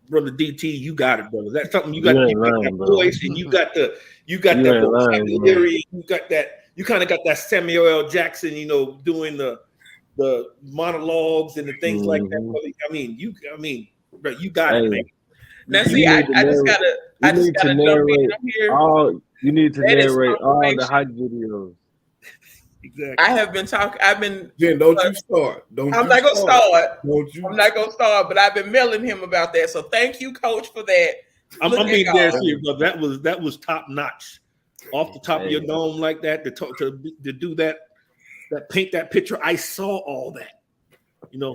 brother DT, you got it, brother. That's something you got that voice, and you got that vocabulary, you got that. You kind of got that Samuel L. Jackson, doing the the monologues and the things like that. Brother. Bro, you got it, man. Now, see, I just gotta jump in here. You need to narrate all the hype videos. Exactly. I have been talking. Jen, don't you start. I'm not gonna start. I'm not gonna start. But I've been mailing him about that. So thank you, Coach, for that. I'm being dead serious, bro. That was top notch. Off the top of your dome like that to do that paint that picture. I saw all that.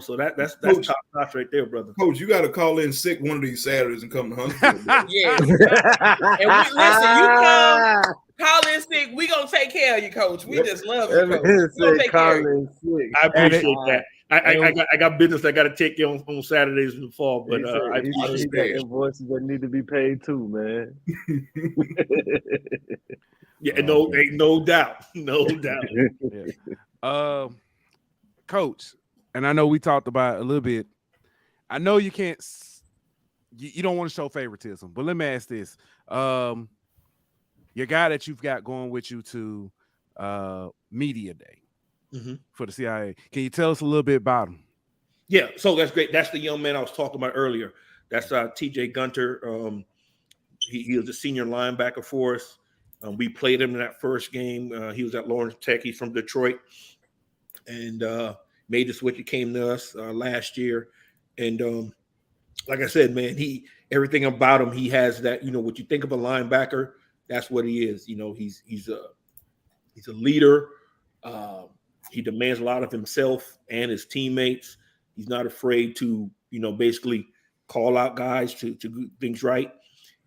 So that's Coach, top notch right there, brother. Coach, you got to call in sick one of these Saturdays and come to Huntsville. Yeah. And listen, you come call in sick. We gonna take care of you, Coach. We just love you, Coach. I appreciate that. I got business I got to take care on Saturdays in the fall, but I got invoices that need to be paid too, man. Yeah, no doubt. Yeah. Coach, and I know we talked about it a little bit. I know you can't, you don't want to show favoritism, but let me ask this: your guy that you've got going with you to media day for the CIA, can you tell us a little bit about him? Yeah, so that's great. That's the young man I was talking about earlier. That's TJ Gunter. He was a senior linebacker for us. We played him in that first game. He was at Lawrence Tech. He's from Detroit, and made the switch. He came to us last year, and like I said, man, everything about him. He has that. What you think of a linebacker, that's what he is. He's a leader. He demands a lot of himself and his teammates. He's not afraid to, basically call out guys to do things right.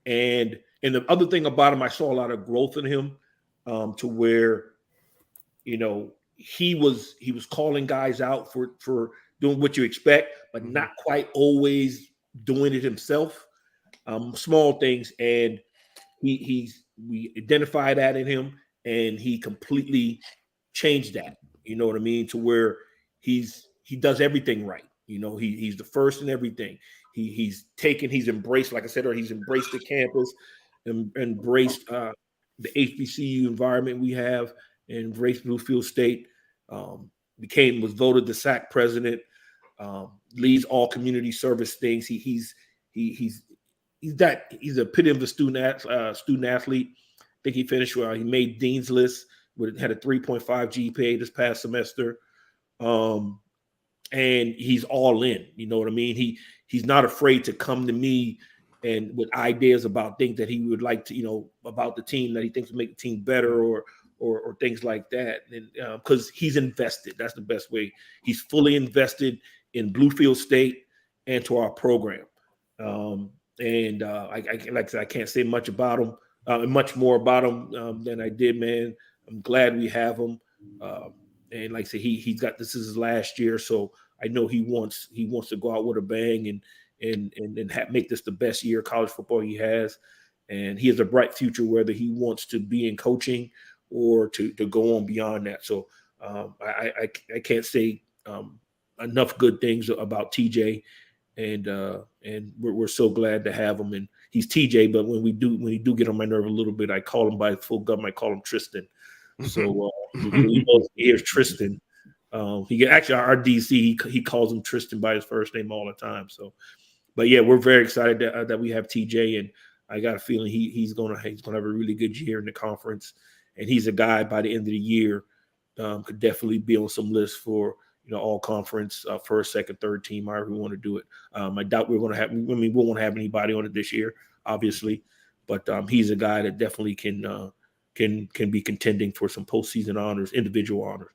And the other thing about him, I saw a lot of growth in him, to where, he was calling guys out for doing what you expect, but not quite always doing it himself. Small things, and we identified that in him, and he completely changed that. You know what I mean? To where he does everything right. He's the first in everything. He's embraced, like I said, or he's embraced the campus, and embraced the HBCU environment we have, and embraced Bluefield State. Was voted the SWAC president. Leads all community service things. He's the epitome of a student athlete. I think he finished well. He made Dean's List. Had a 3.5 GPA this past semester. And he's all in. You know what I mean? He's not afraid to come to me and with ideas about things that he would like to, about the team that he thinks will make the team better, or things like that. And because he's invested, that's the best way. He's fully invested in Bluefield State and to our program. I can't say much about him, much more about him than I did, man. I'm glad we have him. And like I said, he's got, this is his last year, so I know he wants to go out with a bang and make this the best year of college football he has. And he has a bright future, whether he wants to be in coaching or to go on beyond that. So I can't say enough good things about TJ, and we're so glad to have him. And he's TJ, but when he do get on my nerve a little bit, I call him by his full government. I call him Tristan. So he knows here's Tristan. He actually, our DC, he calls him Tristan by his first name all the time. So, but yeah, we're very excited that we have TJ, and I got a feeling he's gonna have a really good year in the conference. And he's a guy by the end of the year could definitely be on some lists for all conference, first, second, third team, however we want to do it. I doubt we're going to have. I mean, we won't have anybody on it this year, obviously, but he's a guy that definitely can be contending for some postseason honors, individual honors.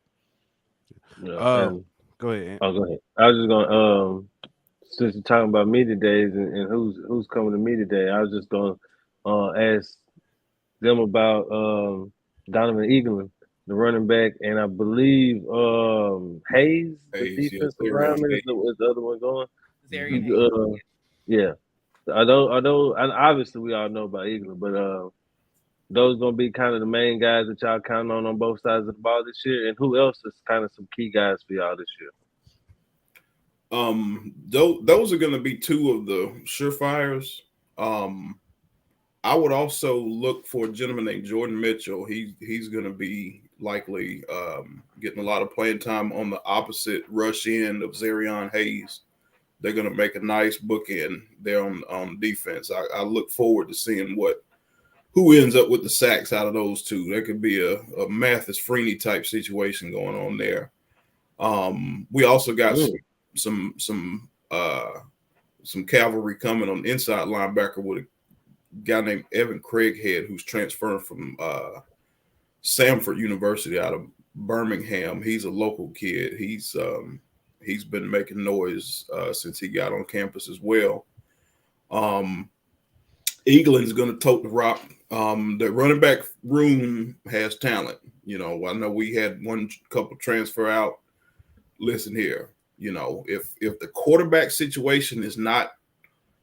Go ahead. Oh, go ahead. I was just gonna since you're talking about media days and who's coming to media day, I was just gonna ask them about Donovan Eagleman, the running back, and I believe Hayes, the defensive lineman, is the other one going. Yeah. I know, and obviously we all know about Eagleman, but those gonna be kind of the main guys that y'all count on both sides of the ball this year. And who else is kind of some key guys for y'all this year? Those are gonna be two of the surefires. I would also look for a gentleman named Jordan Mitchell. He's gonna be likely getting a lot of playing time on the opposite rush end of Zarion Hayes. They're going to make a nice bookend there on defense. I look forward to seeing who ends up with the sacks out of those two. There could be a Mathis Freeney type situation going on there. We also got some cavalry coming on inside linebacker with a guy named Evan Craighead, who's transferring from Samford University out of Birmingham. He's a local kid. He's been making noise since he got on campus as well. Eaglin's going to tote the rock. The running back room has talent. I know we had one couple transfer out. Listen here, if the quarterback situation is not,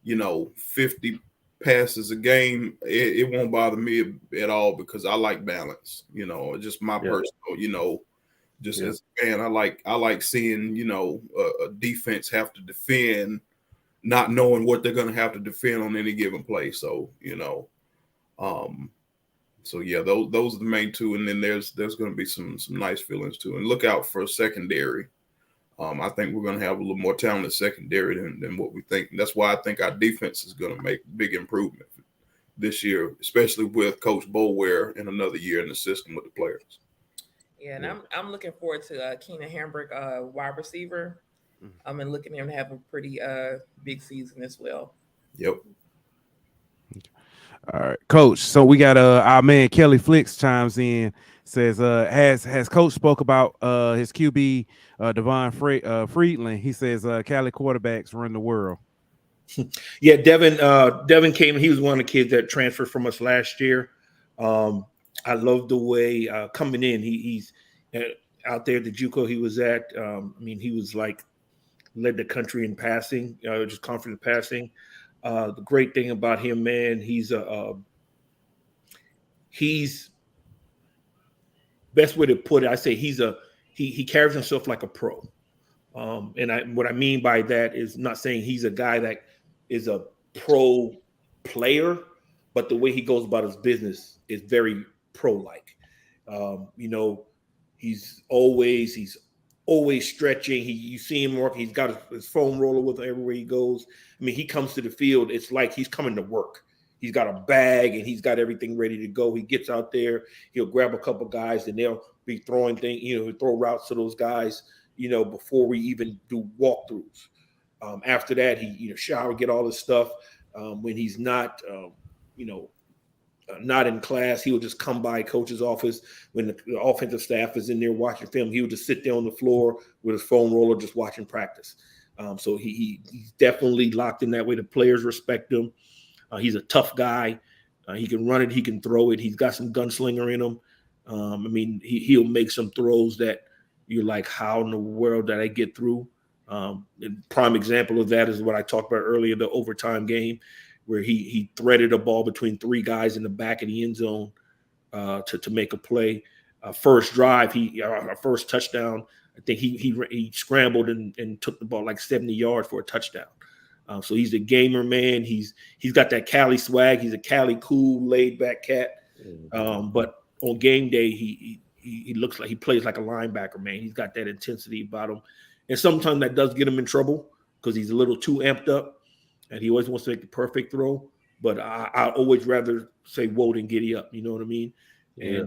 50 passes a game, it won't bother me at all because I like balance. Just my personal, just as a fan, I like seeing, a defense have to defend, not knowing what they're going to have to defend on any given play. So, those are the main two. And then there's going to be some nice feelings too. And look out for a secondary. I think we're going to have a little more talented secondary than what we think. And that's why I think our defense is going to make big improvement this year, especially with Coach Boulware in another year in the system with the players. Yeah, and I'm looking forward to Keenan Hambrick, wide receiver. And looking at him to have a pretty big season as well. Yep. All right, Coach. So we got our man Kelly Flicks chimes in, says has Coach spoke about his QB Devon Friedland. He says Cali quarterbacks run the world. Yeah, Devin came. He was one of the kids that transferred from us last year. I love the way coming in. He's out there at the JUCO he was at. He was like led the country in passing, just confident passing. The great thing about him, man, he's best way to put it. I say he carries himself like a pro. What I mean by that is not saying he's a guy that is a pro player, but the way he goes about his business is very pro-like. He's always stretching. You see him working. He's got his foam roller with him everywhere he goes. He comes to the field. It's like he's coming to work. He's got a bag and he's got everything ready to go. He gets out there. He'll grab a couple guys and they'll be throwing things. He'll throw routes to those guys. Before we even do walkthroughs. After that, he shower, get all his stuff. When he's not, not in class, he'll just come by coach's office. When the offensive staff is in there watching film, he would just sit there on the floor with his foam roller, just watching practice. So he's definitely locked in that way. The players respect him. He's a tough guy. He can run it. He can throw it. He's got some gunslinger in him. He'll make some throws that you're like, how in the world did I get through? Prime example of that is what I talked about earlier, the overtime game, where he threaded a ball between three guys in the back of the end zone to make a play. First drive, our first touchdown, I think he scrambled and took the ball like 70 yards for a touchdown. So he's a gamer, man. He's got that Cali swag. He's a Cali cool, laid back cat. But on game day, he looks like he plays like a linebacker, man. He's got that intensity about him. And sometimes that does get him in trouble because he's a little too amped up and he always wants to make the perfect throw. But I always rather say, whoa, than giddy up. You know what I mean? Yeah.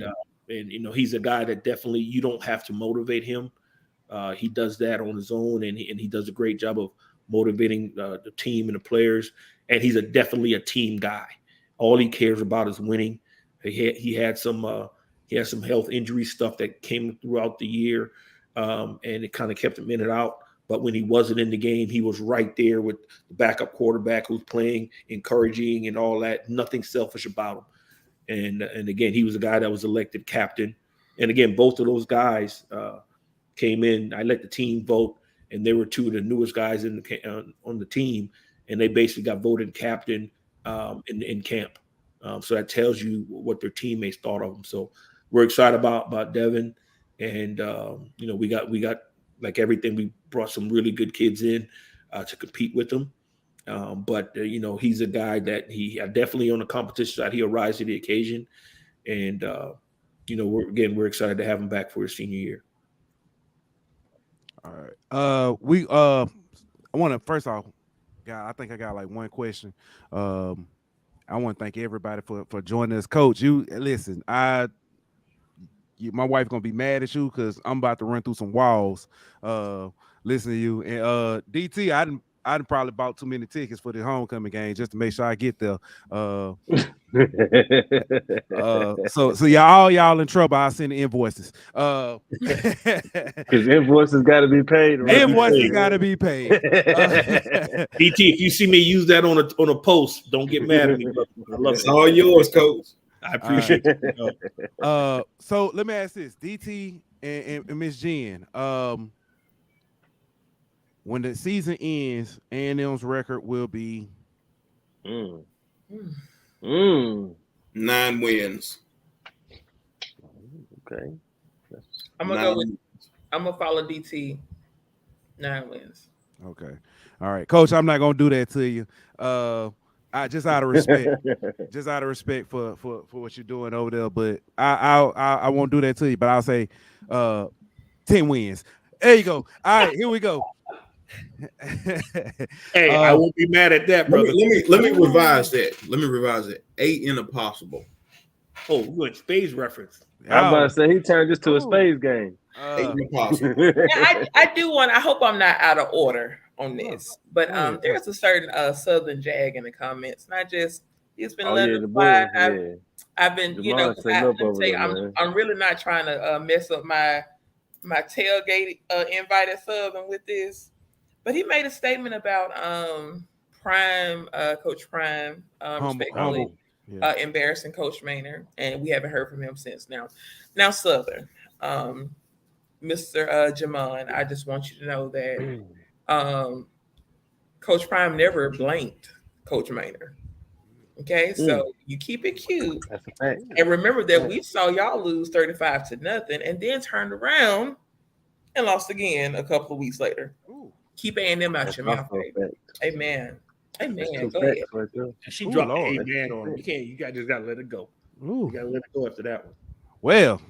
And he's a guy that definitely you don't have to motivate him. He does that on his own, and he does a great job of motivating the team and the players. And he's definitely a team guy. All he cares about is winning. He had some health injury stuff that came throughout the year, and it kind of kept him in and out. But when he wasn't in the game, he was right there with the backup quarterback who's playing, encouraging and all that. Nothing selfish about him. And again, he was a guy that was elected captain. And again, both of those guys came in. I let the team vote, and they were two of the newest guys on the team, and they basically got voted captain in camp. So that tells you what their teammates thought of them. So we're excited about Devin, and we got like everything. We brought some really good kids in to compete with them. But he's a guy that he definitely on the competition side, he'll rise to the occasion. And we're excited to have him back for his senior year. All right. I want to first off, I think I got like one question. I want to thank everybody for joining us, Coach. You listen, my wife gonna be mad at you because I'm about to run through some walls. Listen to you and DT. I done probably bought too many tickets for the homecoming game just to make sure I get there. So y'all in trouble. I'll send the invoices. Because invoices got to be paid. Right? Invoices got to be paid. DT, if you see me use that on a post, don't get mad at me, brother. I love It's all yours, Coach. I appreciate it. So let me ask this, DT and Miss Jen. When the season ends, A&M's record will be 9 wins. Okay. I'm gonna follow DT. 9 wins. Okay. All right, Coach. I'm not gonna do that to you. I just out of respect, for what you're doing over there. But I won't do that to you. But I'll say 10 wins. There you go. All right, here we go. Hey, I won't be mad at that, brother. Let me revise that. 8 in a possible. Oh, you went space reference. I'm about to say he turned this to a space game. 8 in a possible. I hope I'm not out of order on this, but there's a certain Southern jag in the comments. Not just it's been letting fly. I've been, I'm really not trying to mess up my tailgate invite at Southern with this. But he made a statement about Prime, Coach Prime, respectfully embarrassing Coach Maynard, and we haven't heard from him since. Now Southern, Mr. Jamon, I just want you to know that Coach Prime never blanked Coach Maynard. Okay, so you keep it cute. That's a fact. And remember that we saw y'all lose 35-0 and then turned around and lost again a couple of weeks later. Ooh. Keep A&M out your mouth, baby. Amen. Go ahead. And she dropped an amen on him. You just gotta let it go. Ooh. You gotta let it go after that one. Well,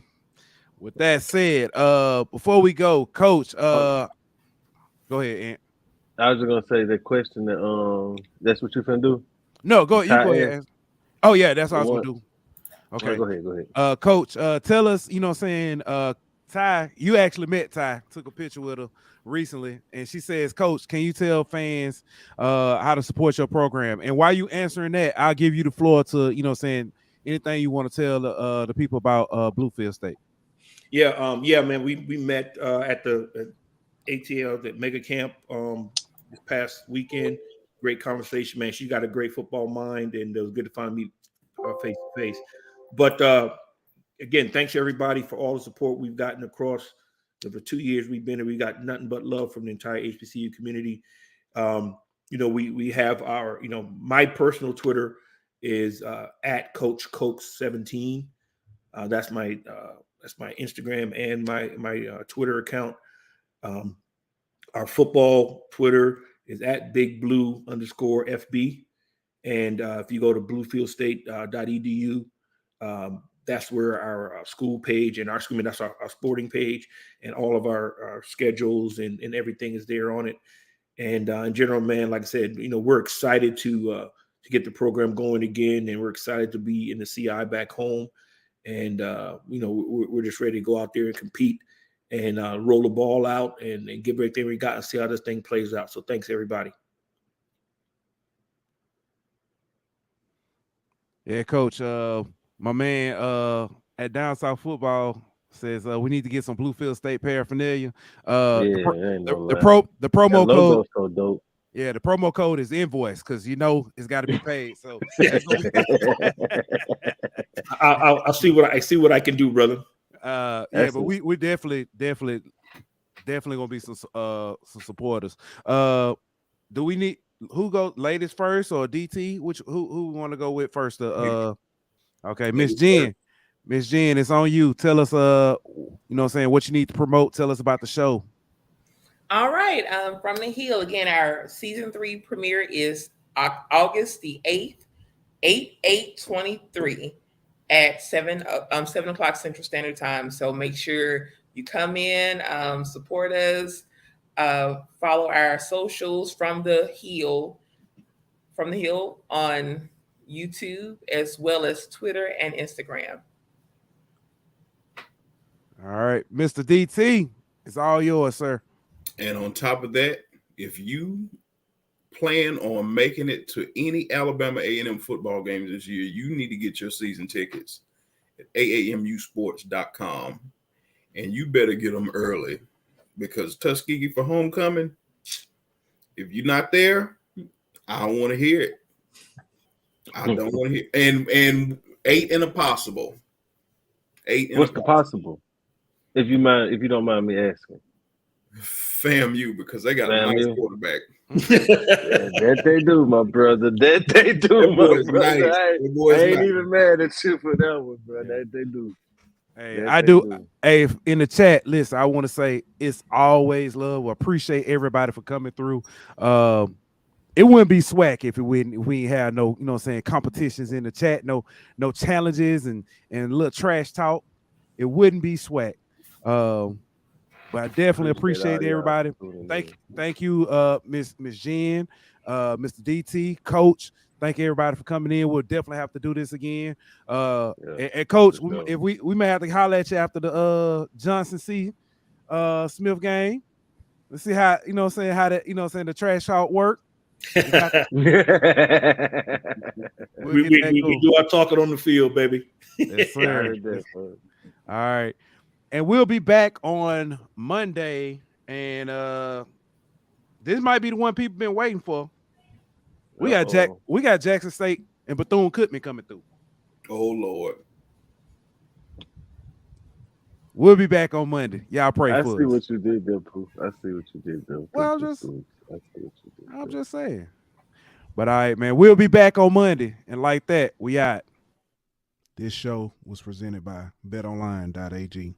with that said, before we go, Coach, go ahead, Ant. I was just gonna say the question that that's what you finna do. No, go ahead. Oh yeah, that's what I was gonna do. Okay, go ahead. Coach, tell us, Ty, you actually met Ty, took a picture with her recently, and she says, Coach, can you tell fans how to support your program? And while you answering that, I'll give you the floor to, anything you want to tell the people about Bluefield State. Yeah, man, we met at the ATL, the mega camp this past weekend. Great conversation, man. She got a great football mind, and it was good to finally meet face to face. But again, thanks everybody for all the support we've gotten across the 2 years we've been here. We got nothing but love from the entire HBCU community. We have our, my personal Twitter is at Coach Coaxum 17. That's my Instagram and my Twitter account. Our football Twitter is at BigBlue_FB. And if you go to bluefieldState.edu, that's where our school page and that's our sporting page, and all of our schedules and everything is there on it. And in general, man, like I said, we're excited to get the program going again, and we're excited to be in the CI back home. And we're just ready to go out there and compete and roll the ball out and give everything we got and see how this thing plays out. So thanks everybody. Yeah, Coach. My man at Down South Football says we need to get some Bluefield State paraphernalia. The promo code so dope. Yeah, the promo code is invoice because it's got to be paid. So I'll see what I can do, brother. But we definitely gonna be some supporters. Do we need who go ladies first or DT? Who want to go with first? Okay, Miss Jen, it's on you. Tell us, what you need to promote. Tell us about the show. All right, From the Hill again. Our season 3 premiere is August the 8th, 8/8/23. at 7 o'clock Central Standard Time. So make sure you come in, support us, follow our socials from the Hill on YouTube, as well as Twitter and Instagram. All right, Mr. DT, it's all yours, sir. And on top of that, if you plan on making it to any Alabama A&M football games this year, you need to get your season tickets at aamusports.com. And you better get them early, because Tuskegee for homecoming, if you're not there, I don't want to hear it. I don't want to hear it. And 8 and a possible. 8 and What's a the possible? If you don't mind me asking. FAMU, because they got a nice quarterback. That they do, my brother. That they do, my brother. Nice. I ain't even mad at you for that one, bro. That they do. Hey, I do. Hey, in the chat, listen, I want to say it's always love. We appreciate everybody for coming through. It wouldn't be SWAC if we ain't have no, you know what I'm saying, competitions in the chat, no challenges and little trash talk. It wouldn't be SWAC. But I definitely appreciate everybody. Thank you, Miss Jen, Mr. DT, Coach. Thank everybody for coming in. We'll definitely have to do this again. And Coach, if we may have to holler at you after the Johnson C. Smith game. Let's see how, you know what I'm saying, how that, you know what I'm saying, the trash talk work. We do our talking on the field, baby. Yes, sir. All right. And we'll be back on Monday. And this might be the one people been waiting for. We got Jackson State and Bethune-Cookman coming through. Oh Lord. We'll be back on Monday. Y'all pray for us. I see what you did there, Pooh. I see what you did there. Well, I'm just saying. But all right, man. We'll be back on Monday. And like that, we out. This show was presented by betonline.ag.